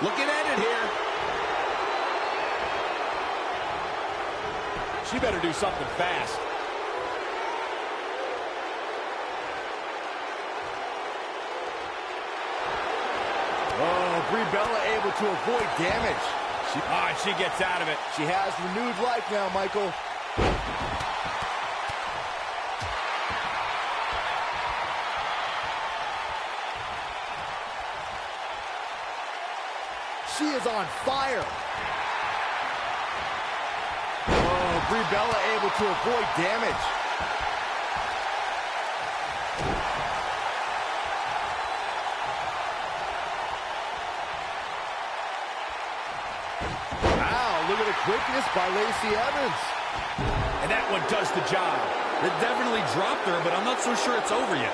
Speaker 7: Looking at it here. She better do something fast.
Speaker 4: Brie Bella able to avoid damage.
Speaker 3: She gets out of it.
Speaker 4: She has renewed life now, Michael. She is on fire. Oh, Brie Bella able to avoid damage. Wow, look at the quickness by Lacey Evans.
Speaker 1: And that one does the job.
Speaker 6: It definitely dropped her, but I'm not so sure it's over yet.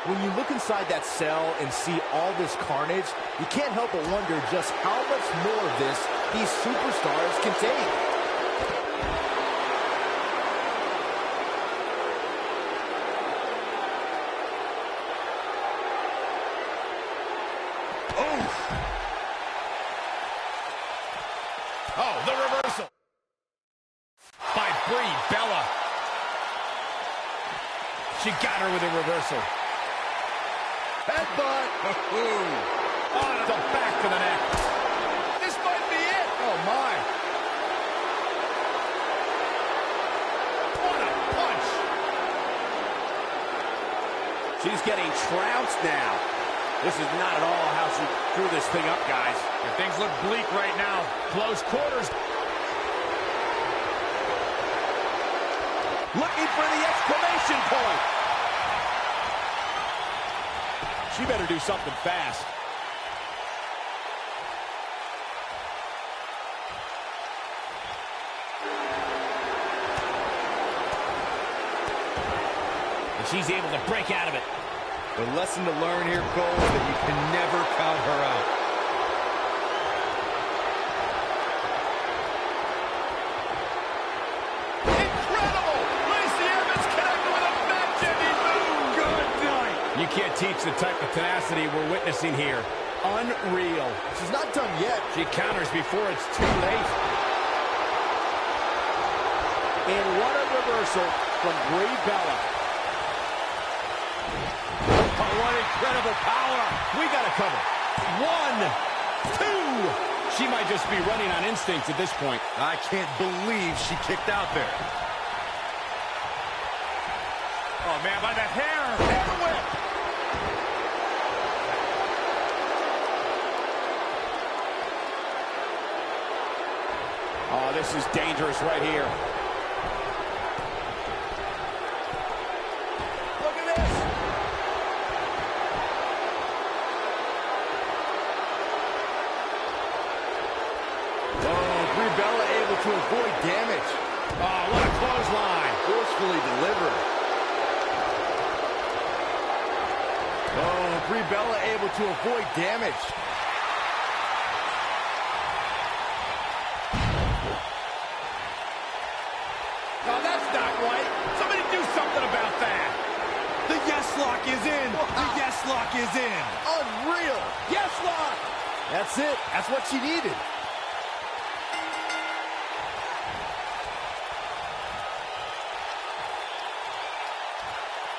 Speaker 4: When you look inside that cell and see all this carnage, you can't help but wonder just how much more of this these superstars can take.
Speaker 1: Oh, the reversal by Brie Bella. She got her with a reversal.
Speaker 4: Headbutt.
Speaker 1: On the back of the neck. This might be it.
Speaker 4: Oh, my.
Speaker 1: What a punch.
Speaker 7: She's getting trounced now. This is not at all how she threw this thing up, guys.
Speaker 3: And things look bleak right now.
Speaker 1: Close quarters.
Speaker 7: Looking for the exclamation point. She better do something fast.
Speaker 1: And she's able to break out of it.
Speaker 5: The lesson to learn here, Cole, is that you can never count her out.
Speaker 1: Incredible! Lacey Evans connected with a match-ending move. Good night. You can't teach the type of tenacity we're witnessing here. Unreal.
Speaker 4: She's not done yet.
Speaker 1: She counters before it's too late.
Speaker 7: And what a reversal from Brie Bella.
Speaker 1: Oh, what incredible power. We got to cover. 1, 2. She might just be running on instinct at this point.
Speaker 6: I can't believe she kicked out there.
Speaker 3: Oh, man, by the hair.
Speaker 7: And a whip. Oh, this is dangerous right here. Look at this.
Speaker 4: Oh, Brie Bella able to avoid damage.
Speaker 1: Oh, what a clothesline.
Speaker 4: Forcefully delivered. Oh, Brie Bella able to avoid damage.
Speaker 1: No, that's not right. Somebody do something about that.
Speaker 6: The yes lock is in. The yes lock is in.
Speaker 4: Unreal. Yes, lock. That's it. That's what she needed.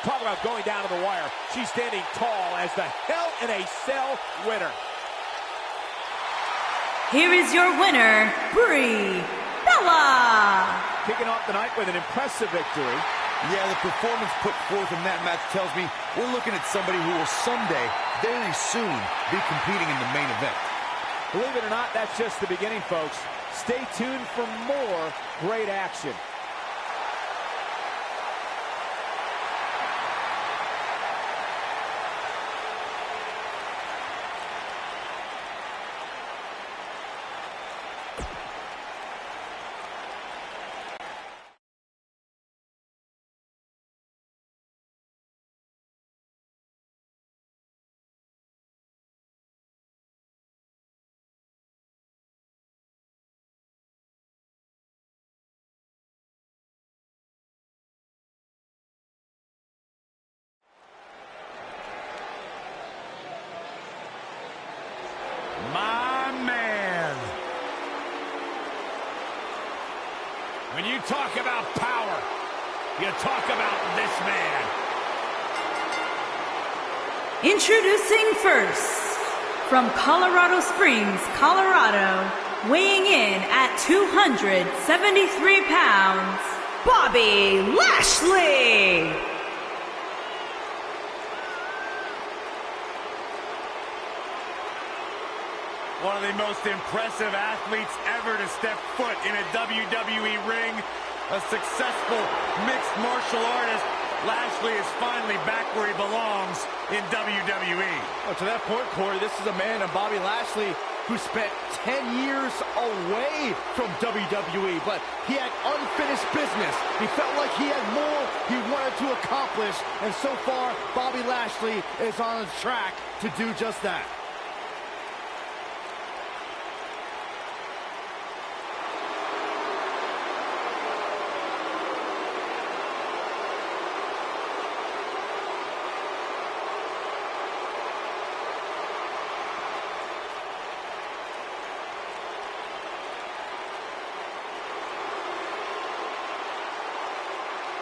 Speaker 7: Talk about going down to the wire. She's standing tall as the Hell in a Cell winner.
Speaker 2: Here is your winner, Brie Bella.
Speaker 7: Kicking off the night with an impressive victory.
Speaker 5: Yeah, the performance put forth in that match tells me we're looking at somebody who will someday, very soon, be competing in the main event.
Speaker 7: Believe it or not, that's just the beginning, folks. Stay tuned for more great action.
Speaker 1: When you talk about power, you talk about this man.
Speaker 2: Introducing first, from Colorado Springs, Colorado, weighing in at 273 pounds, Bobby Lashley.
Speaker 3: One of the most impressive athletes ever to step foot in a WWE ring. A successful mixed martial artist. Lashley is finally back where he belongs in WWE.
Speaker 4: Well, to that point, Corey, this is a man in Bobby Lashley who spent 10 years away from WWE, but he had unfinished business. He felt like he had more he wanted to accomplish, and so far, Bobby Lashley is on his track to do just that.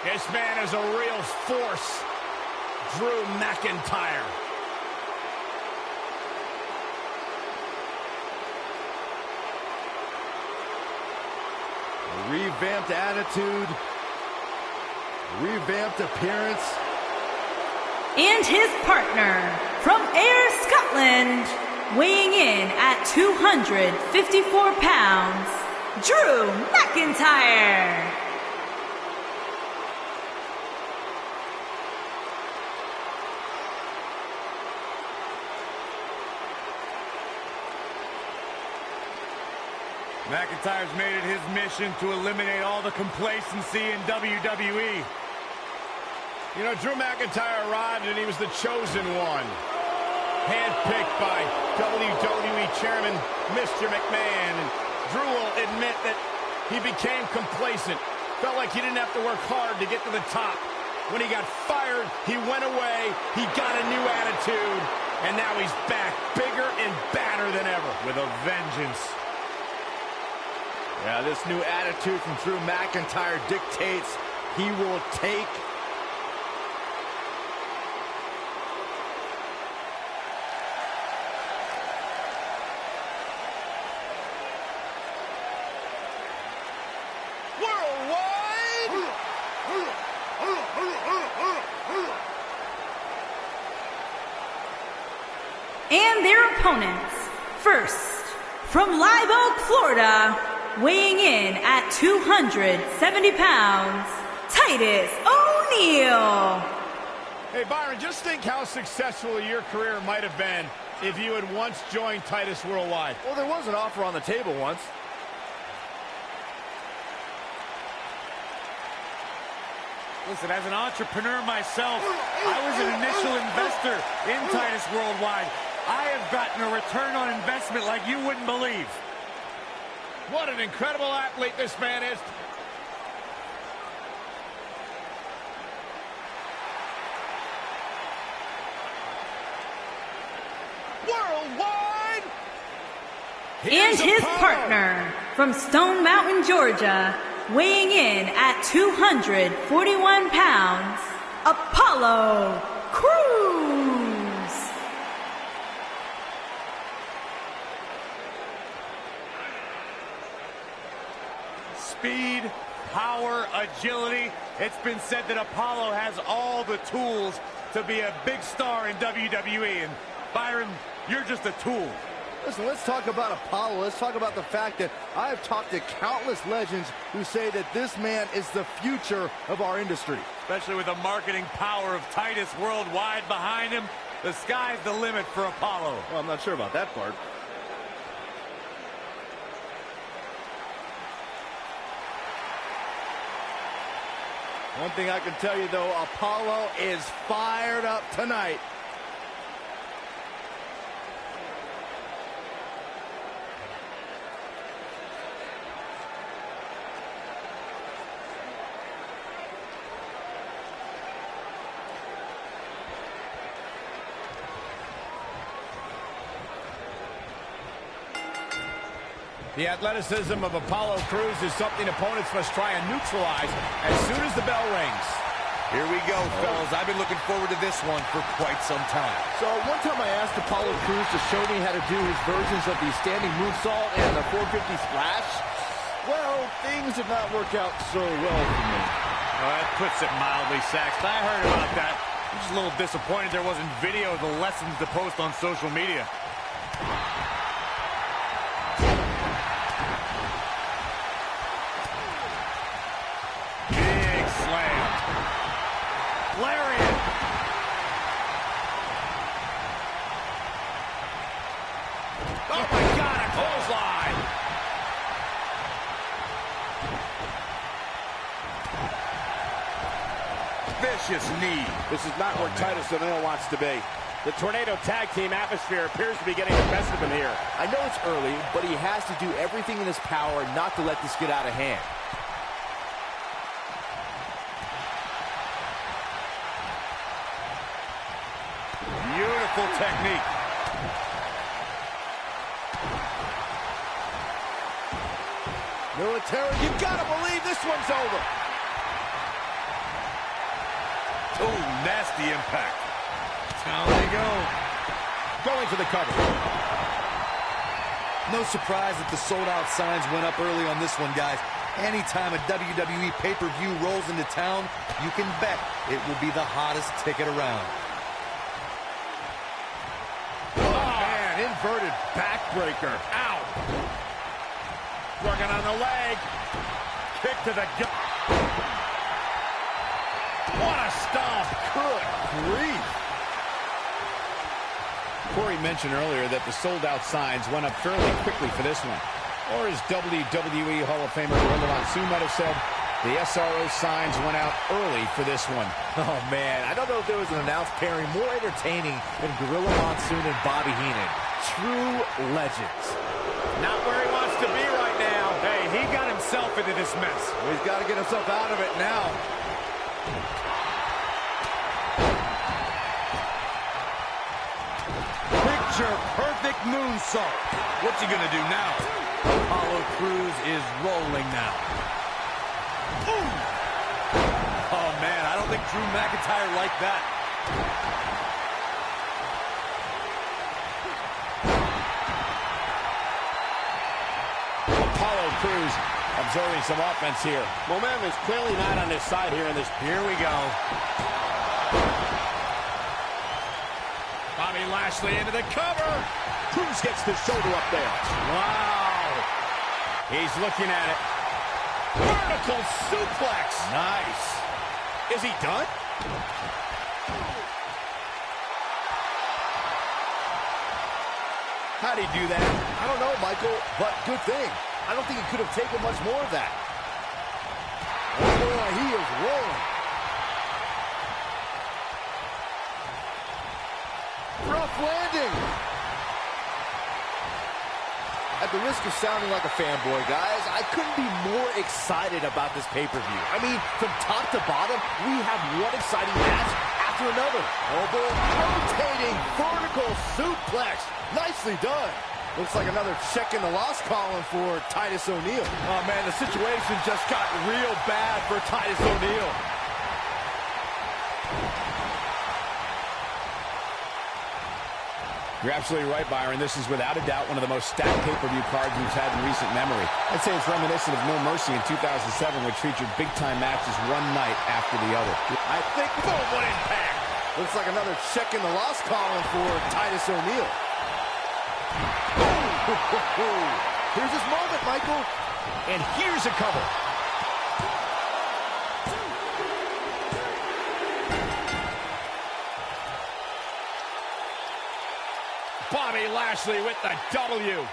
Speaker 1: This man is a real force, Drew McIntyre.
Speaker 4: A revamped attitude, revamped appearance.
Speaker 2: And his partner, from Ayr, Scotland, weighing in at 254 pounds, Drew McIntyre.
Speaker 3: McIntyre's made it his mission to eliminate all the complacency in WWE.
Speaker 1: You know, Drew McIntyre arrived and he was the chosen one. Handpicked by WWE Chairman Mr. McMahon. And Drew will admit that he became complacent. Felt like he didn't have to work hard to get to the top. When he got fired, he went away, he got a new attitude, and now he's back, bigger and badder than ever.
Speaker 3: With a vengeance.
Speaker 4: Yeah, this new attitude from Drew McIntyre dictates he will take
Speaker 7: Worldwide!
Speaker 2: And their opponents, first, from Live Oak, Florida, weighing in at 270 pounds, Titus O'Neil.
Speaker 1: Hey, Byron, just think how successful your career might have been if you had once joined Titus Worldwide.
Speaker 4: Well, there was an offer on the table once.
Speaker 3: Listen, as an entrepreneur myself, I was an initial investor in Titus Worldwide. I have gotten a return on investment like you wouldn't believe.
Speaker 1: What an incredible athlete this man is.
Speaker 7: Worldwide!
Speaker 2: And his partner, from Stone Mountain, Georgia, weighing in at 241 pounds, Apollo Crews.
Speaker 3: Speed, power, agility. It's been said that Apollo has all the tools to be a big star in WWE. And Byron, you're just a tool.
Speaker 4: Listen, let's talk about Apollo. Let's talk about the fact that I have talked to countless legends who say that this man is the future of our industry.
Speaker 3: Especially with the marketing power of Titus Worldwide behind him. The sky's the limit for Apollo.
Speaker 4: Well, I'm not sure about that part. One thing I can tell you, though, Apollo is fired up tonight.
Speaker 1: The athleticism of Apollo Crews is something opponents must try and neutralize as soon as the bell rings.
Speaker 5: Here we go, fellas. I've been looking forward to this one for quite some time.
Speaker 4: So one time I asked Apollo Crews to show me how to do his versions of the standing moonsault and the 450 splash. Well, things did not work out so well for me.
Speaker 3: Oh, that puts it mildly, Saxton. I heard about that. I'm just a little disappointed there wasn't video of the lessons to post on social media. Big slam. Lariat.
Speaker 1: Oh, my God, a clothesline.
Speaker 3: Vicious knee.
Speaker 7: This is not where Titus O'Neil wants to be. The Tornado Tag Team atmosphere appears to be getting the best of him here.
Speaker 4: I know it's early, but he has to do everything in his power not to let this get out of hand.
Speaker 3: Beautiful technique.
Speaker 7: Military, you've got to believe this one's over.
Speaker 3: Oh, nasty impact. Down they go.
Speaker 7: Going for the cover.
Speaker 5: No surprise that the sold-out signs went up early on this one, guys. Anytime a WWE pay-per-view rolls into town, you can bet it will be the hottest ticket around.
Speaker 7: Man, inverted backbreaker. Ow. Working on the leg. Kick to the gut. What a stomp. Good grief.
Speaker 1: Corey mentioned earlier that the sold-out signs went up fairly quickly for this one. Or as WWE Hall of Famer Gorilla Monsoon might have said, the SRO signs went out early for this one.
Speaker 4: Oh, man, I don't know if there was an announced pairing more entertaining than Gorilla Monsoon and Bobby Heenan. True legends.
Speaker 7: Not where he wants to be right now.
Speaker 3: Hey, he got himself into this mess.
Speaker 4: He's got to get himself out of it now.
Speaker 3: Picture-perfect moonsault. What's he gonna do now? Apollo Crews is rolling now. Ooh. Oh, man, I don't think Drew McIntyre liked that.
Speaker 1: Apollo Crews absorbing some offense here.
Speaker 7: Momentum is clearly not on his side here in this.
Speaker 3: Here we go.
Speaker 1: Bobby Lashley into the cover.
Speaker 7: Crews gets the shoulder up there.
Speaker 1: Wow. He's looking at it. Vertical suplex.
Speaker 7: Nice. Is he done?
Speaker 4: How'd he do that? I don't know, Michael, but good thing. I don't think he could have taken much more of that. Oh, boy, he is rolling. Rough landing. At the risk of sounding like a fanboy, guys, I couldn't be more excited about this pay-per-view. I mean, from top to bottom, we have one exciting match after another. Oh, boy, rotating vertical suplex. Nicely done. Looks like another check in the loss column for Titus O'Neil.
Speaker 7: Oh, man, the situation just got real bad for Titus O'Neil.
Speaker 1: You're absolutely right, Byron. This is without a doubt one of the most stacked pay-per-view cards we've had in recent memory. I'd say it's reminiscent of No Mercy in 2007, which featured big-time matches one night after the other.
Speaker 7: I think, boom, what impact.
Speaker 4: Looks like another check in the loss column for Titus O'Neil. Here's his moment, Michael.
Speaker 1: And here's a cover. Bobby Lashley with the W.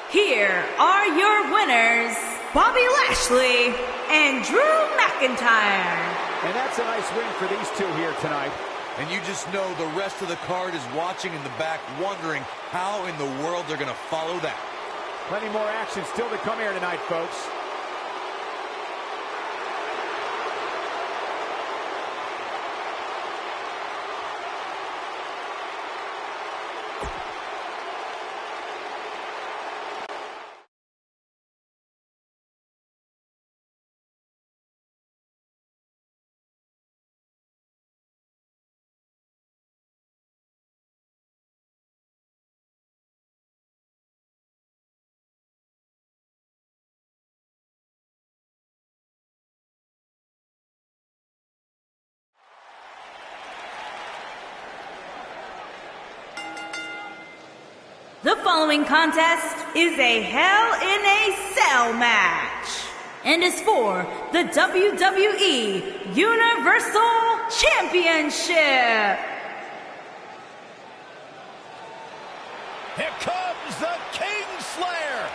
Speaker 2: Here are your winners, Bobby Lashley and Drew McIntyre.
Speaker 7: And that's a nice win for these two here tonight.
Speaker 5: And you just know the rest of the card is watching in the back, wondering how in the world they're going to follow that.
Speaker 7: Plenty more action still to come here tonight, folks.
Speaker 2: The following contest is a Hell in a Cell match and is for the WWE Universal Championship.
Speaker 7: Here comes the Kingslayer.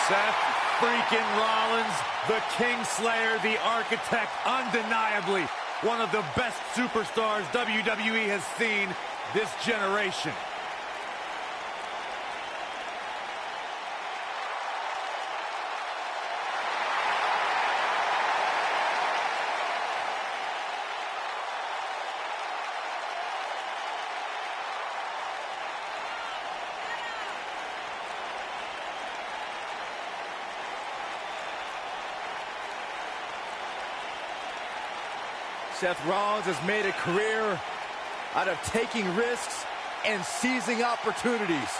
Speaker 3: Seth freaking Rollins, the Kingslayer, the architect, undeniably one of the best superstars WWE has seen this generation.
Speaker 4: Seth Rollins has made a career out of taking risks and seizing opportunities.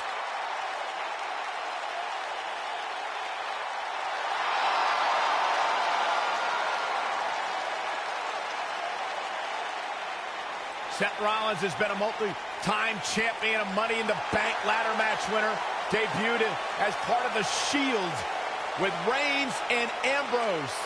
Speaker 7: Seth Rollins has been a multi-time champion, a Money in the Bank ladder match winner, debuted as part of the Shield with Reigns and Ambrose.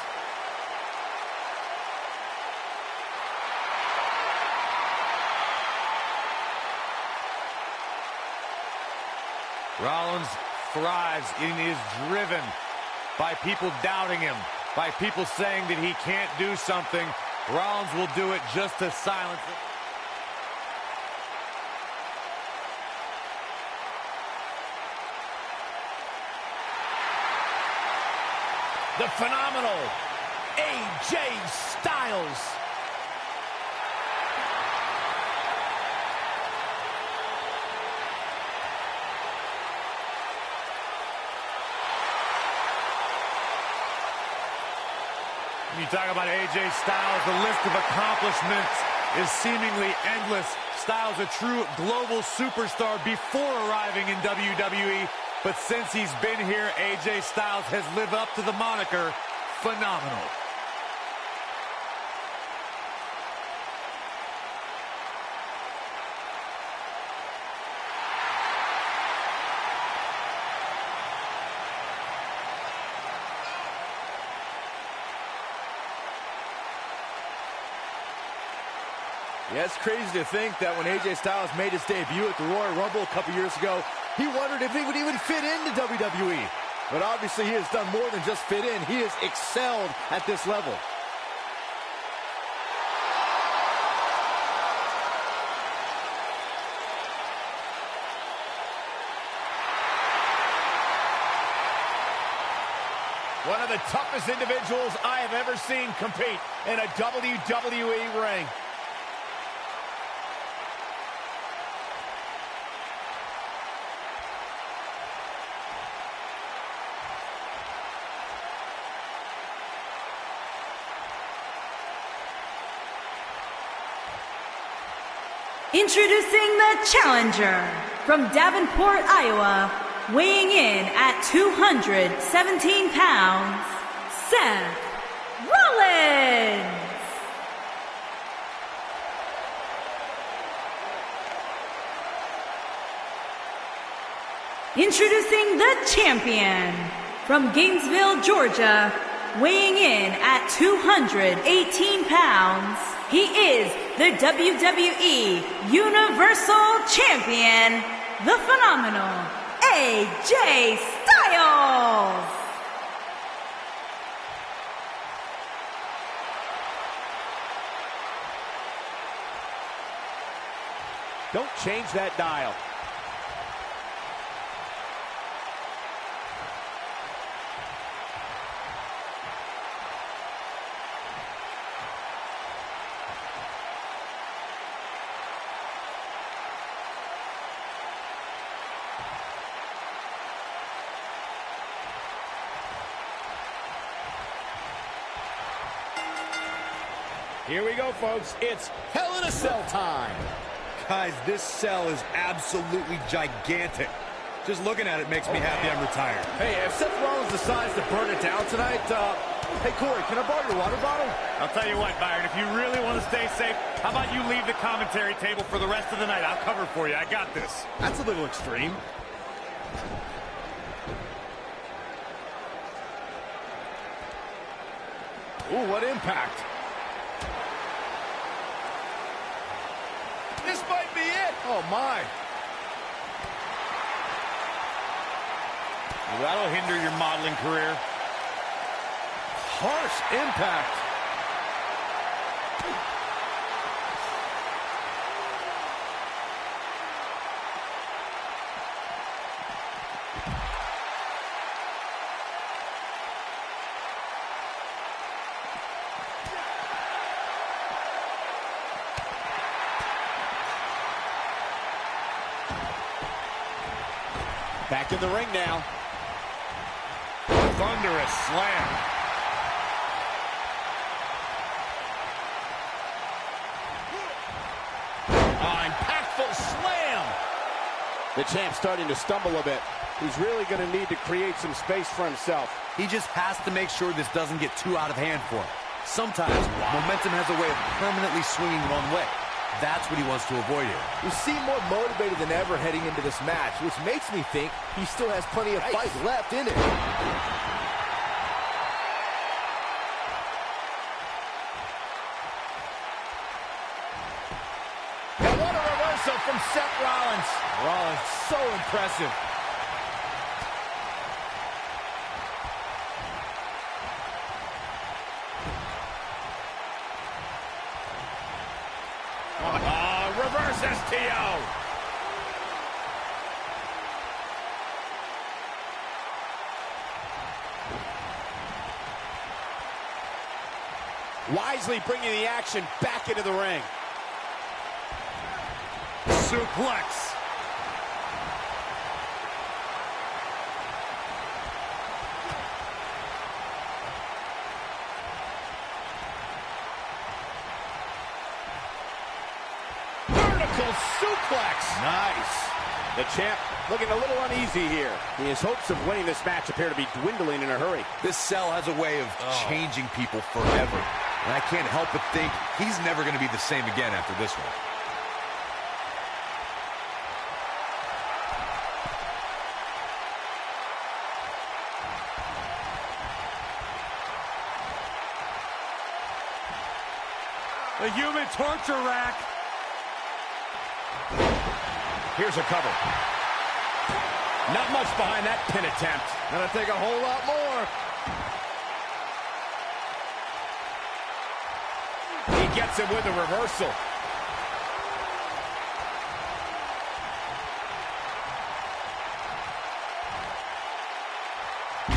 Speaker 3: Rollins thrives and is driven by people doubting him, by people saying that he can't do something. Rollins will do it just to silence it.
Speaker 7: The phenomenal AJ Styles.
Speaker 3: When you talk about AJ Styles, the list of accomplishments is seemingly endless. Styles, a true global superstar before arriving in WWE, but since he's been here, AJ Styles has lived up to the moniker, phenomenal.
Speaker 4: Yeah, it's crazy to think that when AJ Styles made his debut at the Royal Rumble a couple years ago, he wondered if he would even fit into WWE. But obviously he has done more than just fit in. He has excelled at this level.
Speaker 7: One of the toughest individuals I have ever seen compete in a WWE ring.
Speaker 2: Introducing the challenger from Davenport, Iowa, weighing in at 217 pounds, Seth Rollins. Introducing the champion from Gainesville, Georgia, weighing in at 218 pounds, he is the WWE Universal Champion, the phenomenal AJ Styles.
Speaker 7: Don't change that dial. Here we go, folks. It's Hell in a Cell time.
Speaker 5: Guys, this cell is absolutely gigantic.
Speaker 6: Just looking at it makes me happy I'm retired.
Speaker 4: Hey, if Seth Rollins decides to burn it down tonight, hey, Corey, can I borrow your water bottle?
Speaker 3: I'll tell you what, Byron, if you really want to stay safe, how about you leave the commentary table for the rest of the night? I'll cover for you. I got this.
Speaker 4: That's a little extreme. Ooh, what impact. This might be it. Oh, my.
Speaker 3: That'll hinder your modeling career.
Speaker 4: Harsh impact.
Speaker 7: Back in the ring now.
Speaker 3: Thunderous slam.
Speaker 7: Impactful slam. The champ's starting to stumble a bit. He's really going to need to create some space for himself.
Speaker 6: He just has to make sure this doesn't get too out of hand for him. Sometimes, momentum has a way of permanently swinging one way. That's what he wants to avoid here.
Speaker 4: You seem more motivated than ever heading into this match, which makes me think he still has plenty of fight left in it.
Speaker 7: And what a reversal from Seth Rollins.
Speaker 4: Rollins, so impressive.
Speaker 7: Reverse STO. Wisely bringing the action back into the ring.
Speaker 3: Suplex.
Speaker 7: Suplex. Nice. The champ looking a little uneasy here. His hopes of winning this match appear to be dwindling in a hurry.
Speaker 6: This cell has a way of changing people forever. And I can't help but think he's never going to be the same again after this one.
Speaker 3: The human torture rack.
Speaker 7: Here's a cover. Not much behind that pin attempt.
Speaker 4: Gonna take a whole lot more.
Speaker 7: He gets him with a reversal.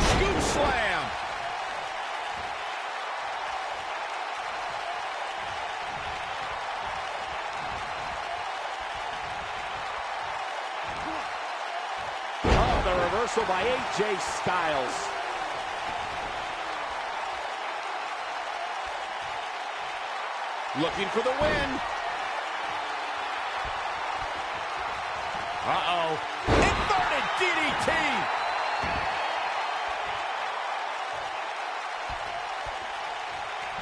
Speaker 7: Scoop slam. The reversal by AJ Styles. Looking for the win. Uh-oh. Inverted DDT.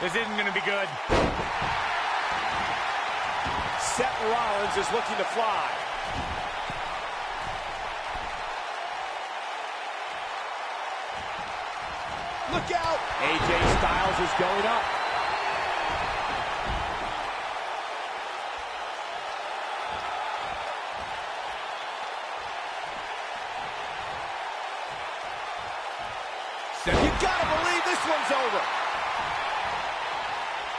Speaker 3: This isn't going to be good.
Speaker 7: Seth Rollins is looking to fly. Look out! AJ Styles is going up. You gotta believe this one's over.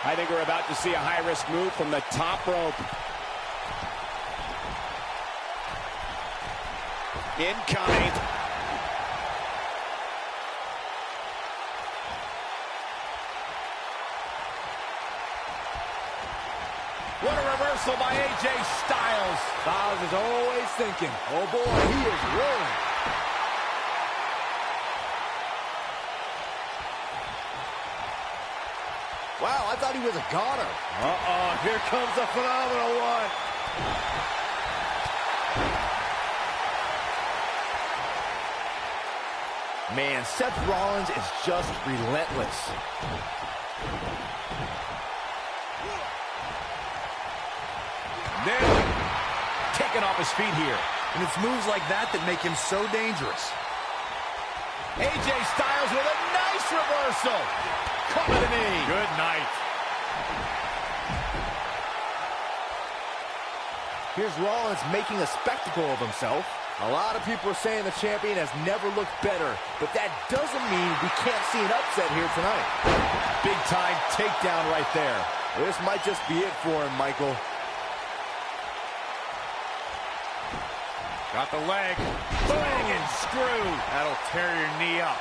Speaker 7: I think we're about to see a high-risk move from the top rope. Incoming. What a reversal by AJ Styles.
Speaker 4: Styles is always thinking, oh boy, he is rolling. Wow, I thought he was a goner. Here comes the phenomenal one. Man, Seth Rollins is just relentless.
Speaker 1: Nearly taken off his feet here.
Speaker 6: And it's moves like that that make him so dangerous.
Speaker 7: AJ Styles with a nice reversal. Cover the knee.
Speaker 3: Good night.
Speaker 4: Here's Rollins making a spectacle of himself. A lot of people are saying the champion has never looked better, but that doesn't mean we can't see an upset here tonight.
Speaker 7: Big time takedown right there.
Speaker 4: This might just be it for him, Michael.
Speaker 3: Got the leg. Dragon screw. That'll tear your knee up.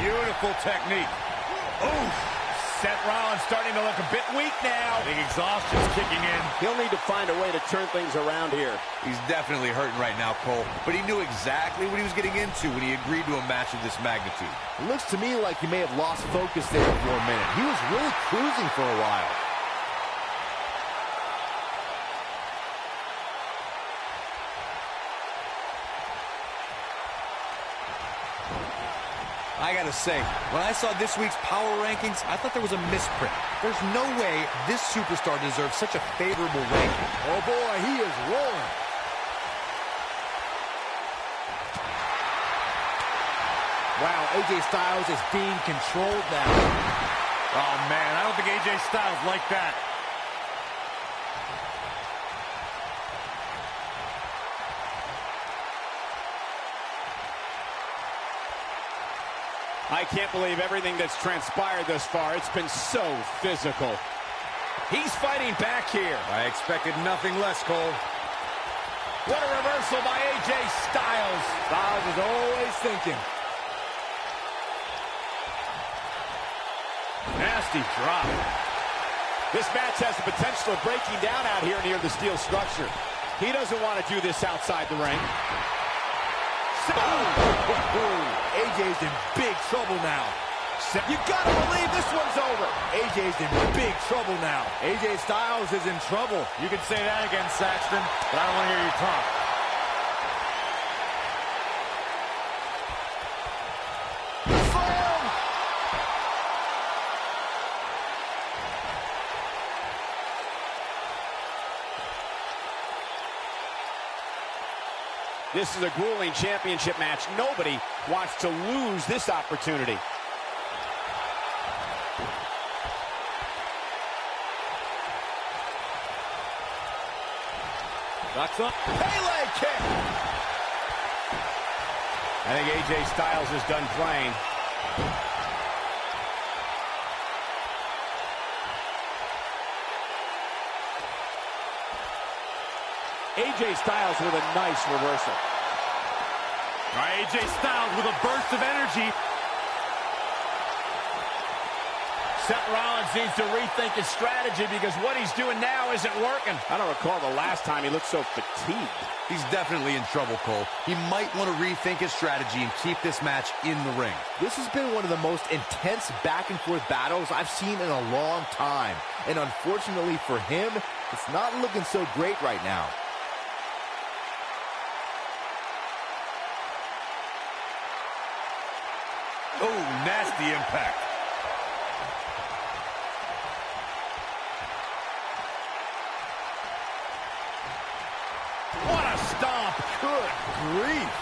Speaker 3: Beautiful technique.
Speaker 7: Oof. Seth Rollins starting to look a bit weak now.
Speaker 3: The exhaustion's kicking in.
Speaker 7: He'll need to find a way to turn things around here.
Speaker 5: He's definitely hurting right now, Cole, but he knew exactly what he was getting into when he agreed to a match of this magnitude.
Speaker 4: It looks to me like he may have lost focus there for a minute. He was really cruising for a while.
Speaker 5: I gotta say, when I saw this week's power rankings, I thought there was a misprint. There's no way this superstar deserves such a favorable ranking.
Speaker 4: Oh boy, he is rolling. Wow, AJ Styles is being controlled now.
Speaker 3: Oh, man, I don't think AJ Styles liked that.
Speaker 7: I can't believe everything that's transpired thus far. It's been so physical. He's fighting back here.
Speaker 5: I expected nothing less, Cole.
Speaker 7: What a reversal by AJ Styles.
Speaker 4: Styles is always thinking.
Speaker 7: Nasty drop. This match has the potential of breaking down out here near the steel structure. He doesn't want to do this outside the ring.
Speaker 4: AJ's in big trouble now.
Speaker 7: You gotta believe this one's over.
Speaker 4: AJ's in big trouble now. AJ Styles is in trouble.
Speaker 3: You can say that again, Saxton, but I don't want to hear you talk.
Speaker 7: This is a grueling championship match. Nobody wants to lose this opportunity.
Speaker 4: Ducks up.
Speaker 7: Pele kick. I think AJ Styles is done playing. AJ Styles with a nice reversal.
Speaker 3: All right, AJ Styles with a burst of energy.
Speaker 7: Seth Rollins needs to rethink his strategy because what he's doing now isn't working. I don't recall the last time he looked so fatigued.
Speaker 5: He's definitely in trouble, Cole. He might want to rethink his strategy and keep this match in the ring.
Speaker 4: This has been one of the most intense back-and-forth battles I've seen in a long time. And unfortunately for him, it's not looking so great right now.
Speaker 3: Oh, nasty impact.
Speaker 7: What a stomp.
Speaker 4: Good grief.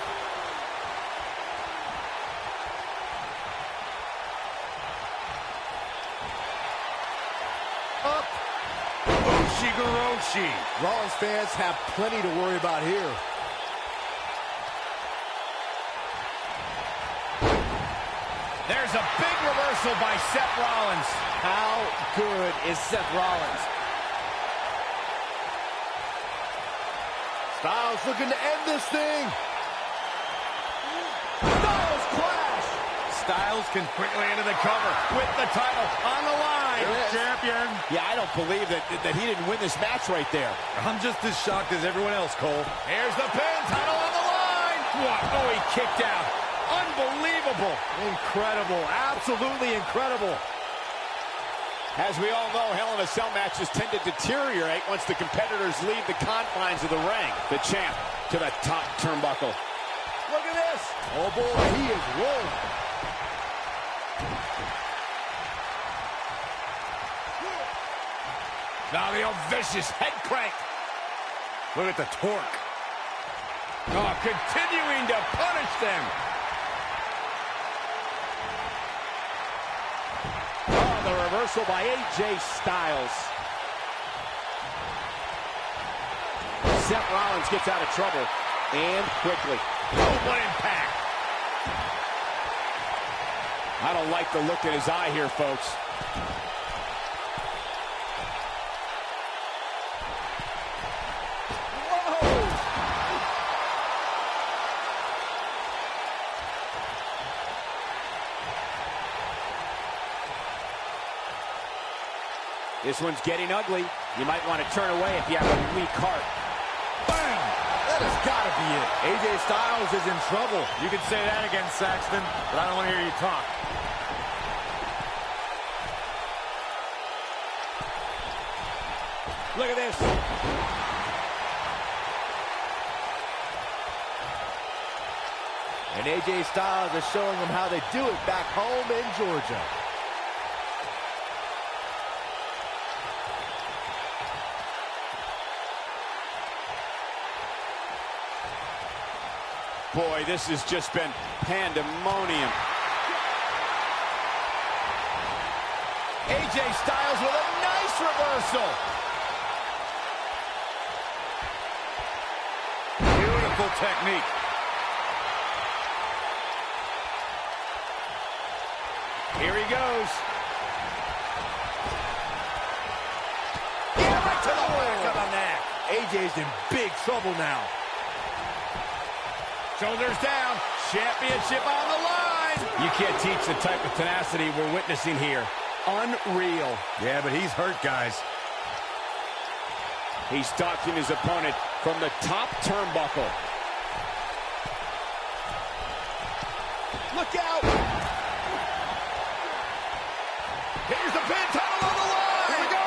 Speaker 4: Up.
Speaker 3: Oshigoroshi.
Speaker 4: Rollins fans have plenty to worry about here.
Speaker 7: There's a big reversal by Seth Rollins.
Speaker 4: How good is Seth Rollins? Styles looking to end this thing. Styles clash.
Speaker 7: Styles can quickly into the cover with the title on the line.
Speaker 3: Champion.
Speaker 7: Yeah, I don't believe that he didn't win this match right there.
Speaker 5: I'm just as shocked as everyone else, Cole.
Speaker 7: Here's the pin, title on the line. What? Oh, he kicked out. Unbelievable.
Speaker 4: Incredible. Absolutely incredible.
Speaker 7: As we all know, Hell in a Cell matches tend to deteriorate once the competitors leave the confines of the ring. The champ to the top turnbuckle.
Speaker 4: Look at this. Oh, boy, he is rolling.
Speaker 7: Now the old vicious head crank. Look at the torque. Oh, continuing to punish them.
Speaker 4: Oh, the reversal by AJ Styles. Seth Rollins gets out of trouble, and quickly.
Speaker 7: Oh, what impact. I don't like the look in his eye here, folks. This one's getting ugly. You might want to turn away if you have a weak heart.
Speaker 4: Bam! That has got to be it. AJ Styles is in trouble.
Speaker 3: You can say that again, Saxton, but I don't want to hear you talk.
Speaker 4: Look at this. And AJ Styles is showing them how they do it back home in Georgia.
Speaker 7: Boy, this has just been pandemonium.
Speaker 4: AJ Styles with a nice reversal.
Speaker 7: Beautiful technique. Here he goes.
Speaker 4: Yeah, right to the back of the neck. AJ's in big trouble now.
Speaker 7: Shoulders down. Championship on the line. You can't teach the type of tenacity we're witnessing here. Unreal.
Speaker 6: Yeah, but he's hurt, guys.
Speaker 7: He's stalking his opponent from the top turnbuckle.
Speaker 4: Look out. Here's the pin, title on the line. Here we go.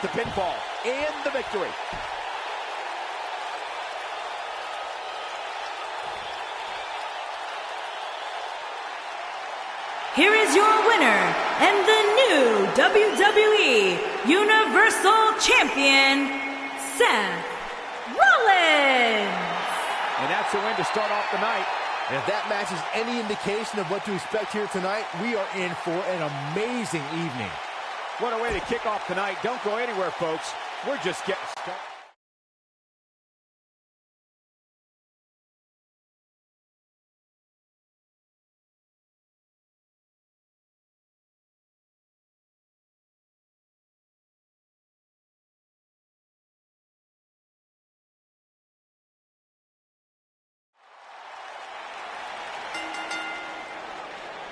Speaker 4: 3. The pinfall and the victory.
Speaker 2: Here is your winner and the new WWE Universal Champion, Seth Rollins.
Speaker 4: And that's a win to start off the night. And if that match is any indication of what to expect here tonight, we are in for an amazing evening.
Speaker 7: What a way to kick off tonight. Don't go anywhere, folks. We're just getting started.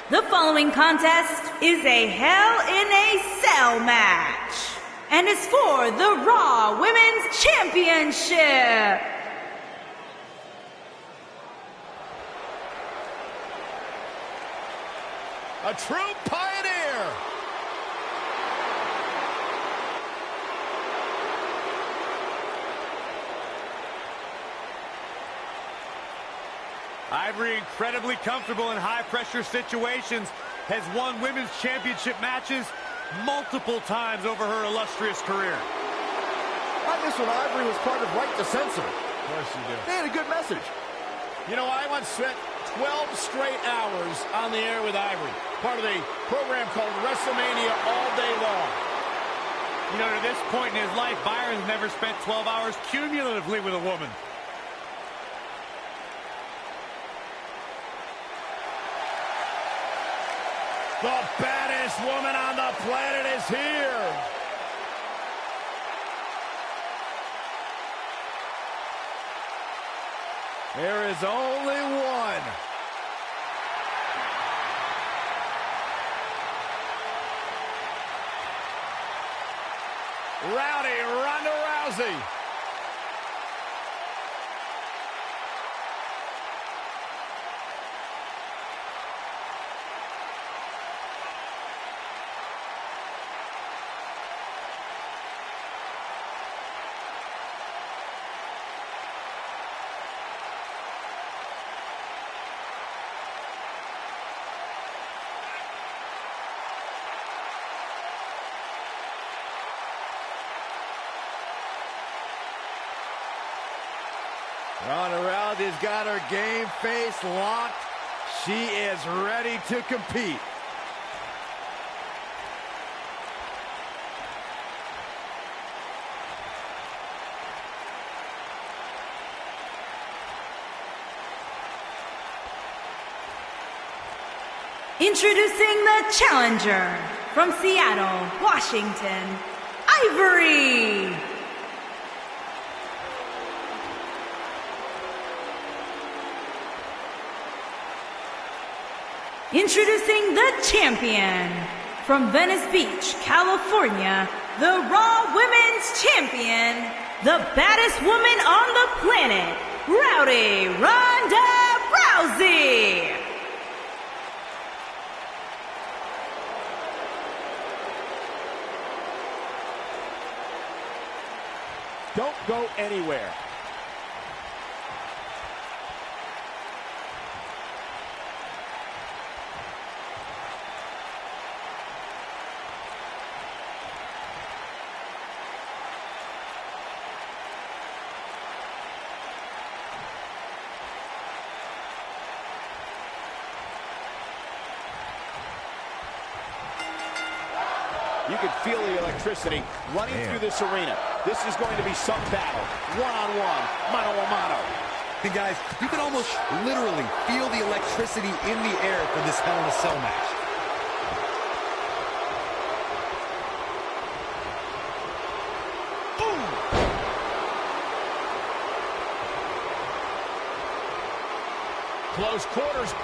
Speaker 2: The following contest is a Hell in a Cell match and is for the Raw Women's Championship.
Speaker 4: A true pioneer.
Speaker 3: Ivory, incredibly comfortable in high-pressure situations, has won women's championship matches multiple times over her illustrious career.
Speaker 4: On this one, Ivory was part of Right to Censor.
Speaker 7: Of course you do.
Speaker 4: They had a good message.
Speaker 7: You know, I once spent 12 straight hours on the air with Ivory, part of a program called WrestleMania All Day Long.
Speaker 3: You know, to this point in his life, Byron's never spent 12 hours cumulatively with a woman.
Speaker 7: The baddest woman on the planet is here.
Speaker 4: There is only one.
Speaker 7: Rowdy Ronda Rousey.
Speaker 4: Ronda Rousey's got her game face locked. She is ready to compete.
Speaker 2: Introducing the challenger from Seattle, Washington, Ivory. Introducing the champion from Venice Beach, California, the Raw Women's Champion, the baddest woman on the planet, Rowdy Ronda Rousey.
Speaker 7: Don't go anywhere. You can feel the electricity running through this arena. This is going to be some battle. One-on-one, mano-a-mano.
Speaker 5: And guys, you can almost literally feel the electricity in the air for this Hell in a Cell match.
Speaker 7: Close quarters.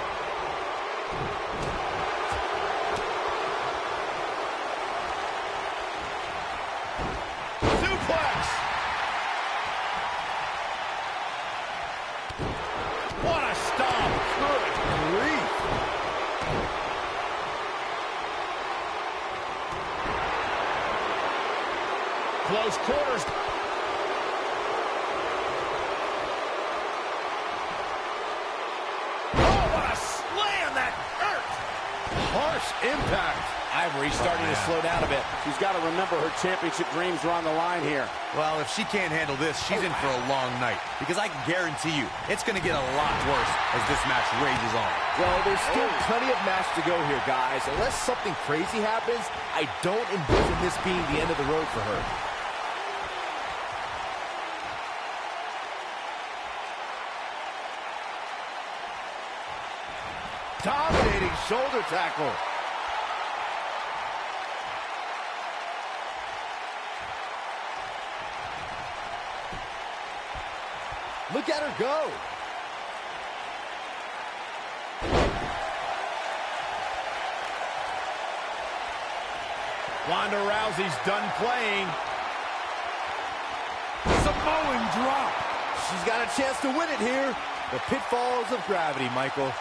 Speaker 7: What a stomp. Good grief. Close quarters. Oh, what a slam. That hurt.
Speaker 4: Harsh impact.
Speaker 7: Ivory's starting to slow down a bit. She's got to remember her championship dreams are on the line here.
Speaker 6: Well, if she can't handle this, she's in for a long night. Because I can guarantee you, it's going to get a lot worse as this match rages on.
Speaker 4: Well, there's still plenty of match to go here, guys. Unless something crazy happens, I don't envision this being the end of the road for her. Dominating shoulder tackle. Look at her go.
Speaker 7: Ronda Rousey's done playing.
Speaker 4: Samoan drop. She's got a chance to win it here. The pitfalls of gravity, Michael.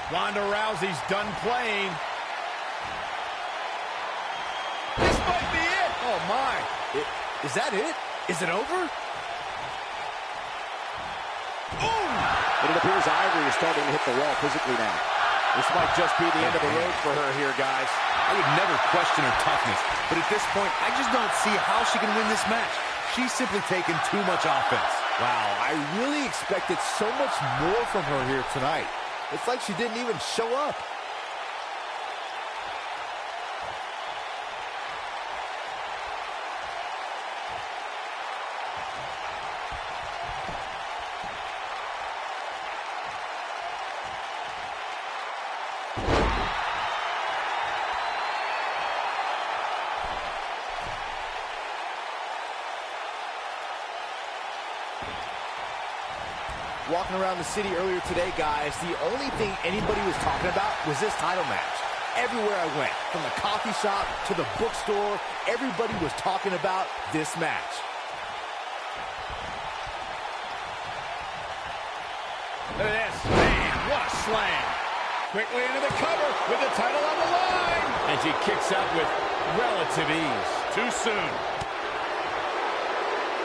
Speaker 7: Ronda Rousey's done playing. This might be it.
Speaker 4: Oh, my. Is that it? Is it over?
Speaker 7: Boom! It appears Ivory is starting to hit the wall physically now. This might just be the end of the road for her here, guys.
Speaker 6: I would never question her toughness, but at this point, I just don't see how she can win this match. She's simply taken too much offense.
Speaker 4: Wow, I really expected so much more from her here tonight. It's like she didn't even show up. Walking around the city earlier today, guys, the only thing anybody was talking about was this title match. Everywhere I went, from the coffee shop to the bookstore, everybody was talking about this match.
Speaker 7: Look at this. Man, what a slam. Quickly into the cover with the title on the line. And she kicks out with relative ease. Too soon.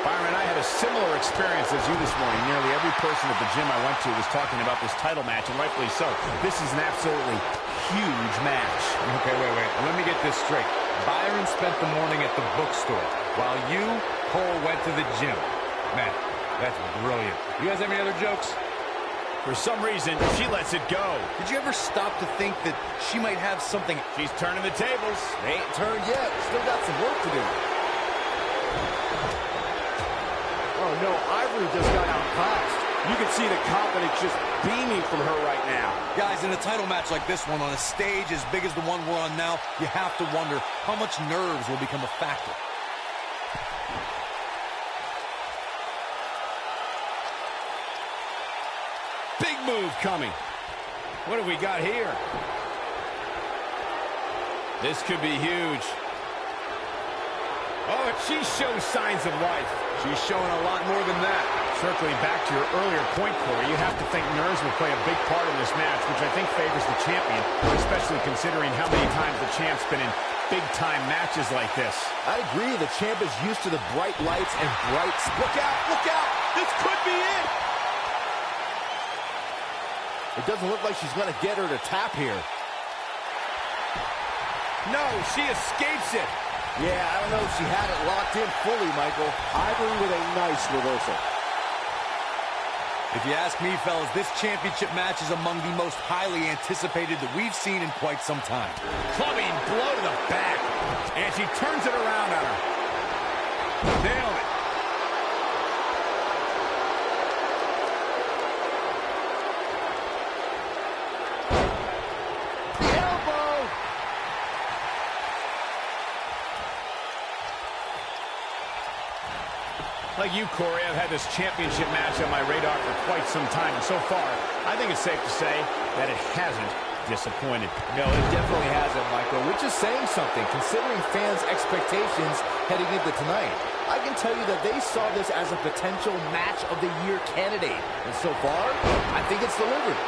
Speaker 7: Byron, I had a similar experience as you this morning. Nearly every person at the gym I went to was talking about this title match, and rightfully so. This is an absolutely huge match.
Speaker 6: Okay, wait. Let me get this straight.
Speaker 5: Byron spent the morning at the bookstore, while you, Cole, went to the gym. Man, that's brilliant. You guys have any other jokes?
Speaker 1: For some reason, she lets it go.
Speaker 5: Did you ever stop to think that she might have something?
Speaker 1: She's turning the tables.
Speaker 4: They ain't turned yet. Still got some work to do. Oh, no, Ivory just got outclassed. You can see the confidence just beaming from her right now.
Speaker 5: Guys, in a title match like this one, on a stage as big as the one we're on now, you have to wonder how much nerves will become a factor.
Speaker 1: Big move coming. What have we got here? This could be huge. Oh, and she shows signs of life.
Speaker 5: She's showing a lot more than that.
Speaker 1: Circling back to your earlier point, Corey, you have to think nerves will play a big part in this match, which I think favors the champion, especially considering how many times the champ's been in big-time matches like this.
Speaker 4: I agree. The champ is used to the bright lights and bright... Look out! Look out! This could be it! It doesn't look like she's going to get her to tap here.
Speaker 1: No, she escapes it.
Speaker 4: Yeah, I don't know if she had it locked in fully, Michael. Ivory with a nice reversal.
Speaker 5: If you ask me, fellas, this championship match is among the most highly anticipated that we've seen in quite some time.
Speaker 1: Clubbing blow to the back. And she turns it around on her. Nailed it. Like you, Corey, I've had this championship match on my radar for quite some time. And so far, I think it's safe to say that it hasn't disappointed.
Speaker 4: No, it definitely hasn't, Michael, which is saying something, considering fans' expectations heading into tonight. I can tell you that they saw this as a potential match of the year candidate. And so far, I think it's delivered.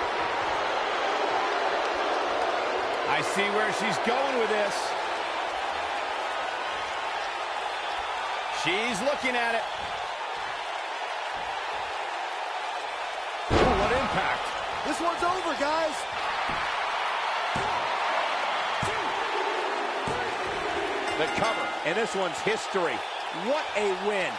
Speaker 1: I see where she's going with this. She's looking at it. What impact.
Speaker 4: This one's over, guys.
Speaker 7: The cover, and this one's history. What a win.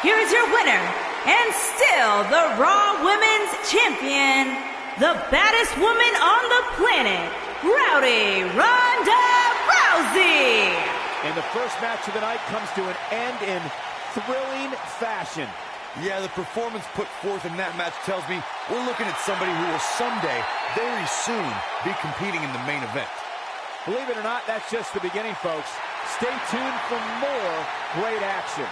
Speaker 2: Here is your winner, and still the Raw Women's Champion, the baddest woman on the planet, Rowdy Ronda Rousey.
Speaker 7: And the first match of the night comes to an end in thrilling fashion.
Speaker 5: Yeah, the performance put forth in that match tells me we're looking at somebody who will someday, very soon, be competing in the main event.
Speaker 7: Believe it or not, that's just the beginning, folks. Stay tuned for more great action.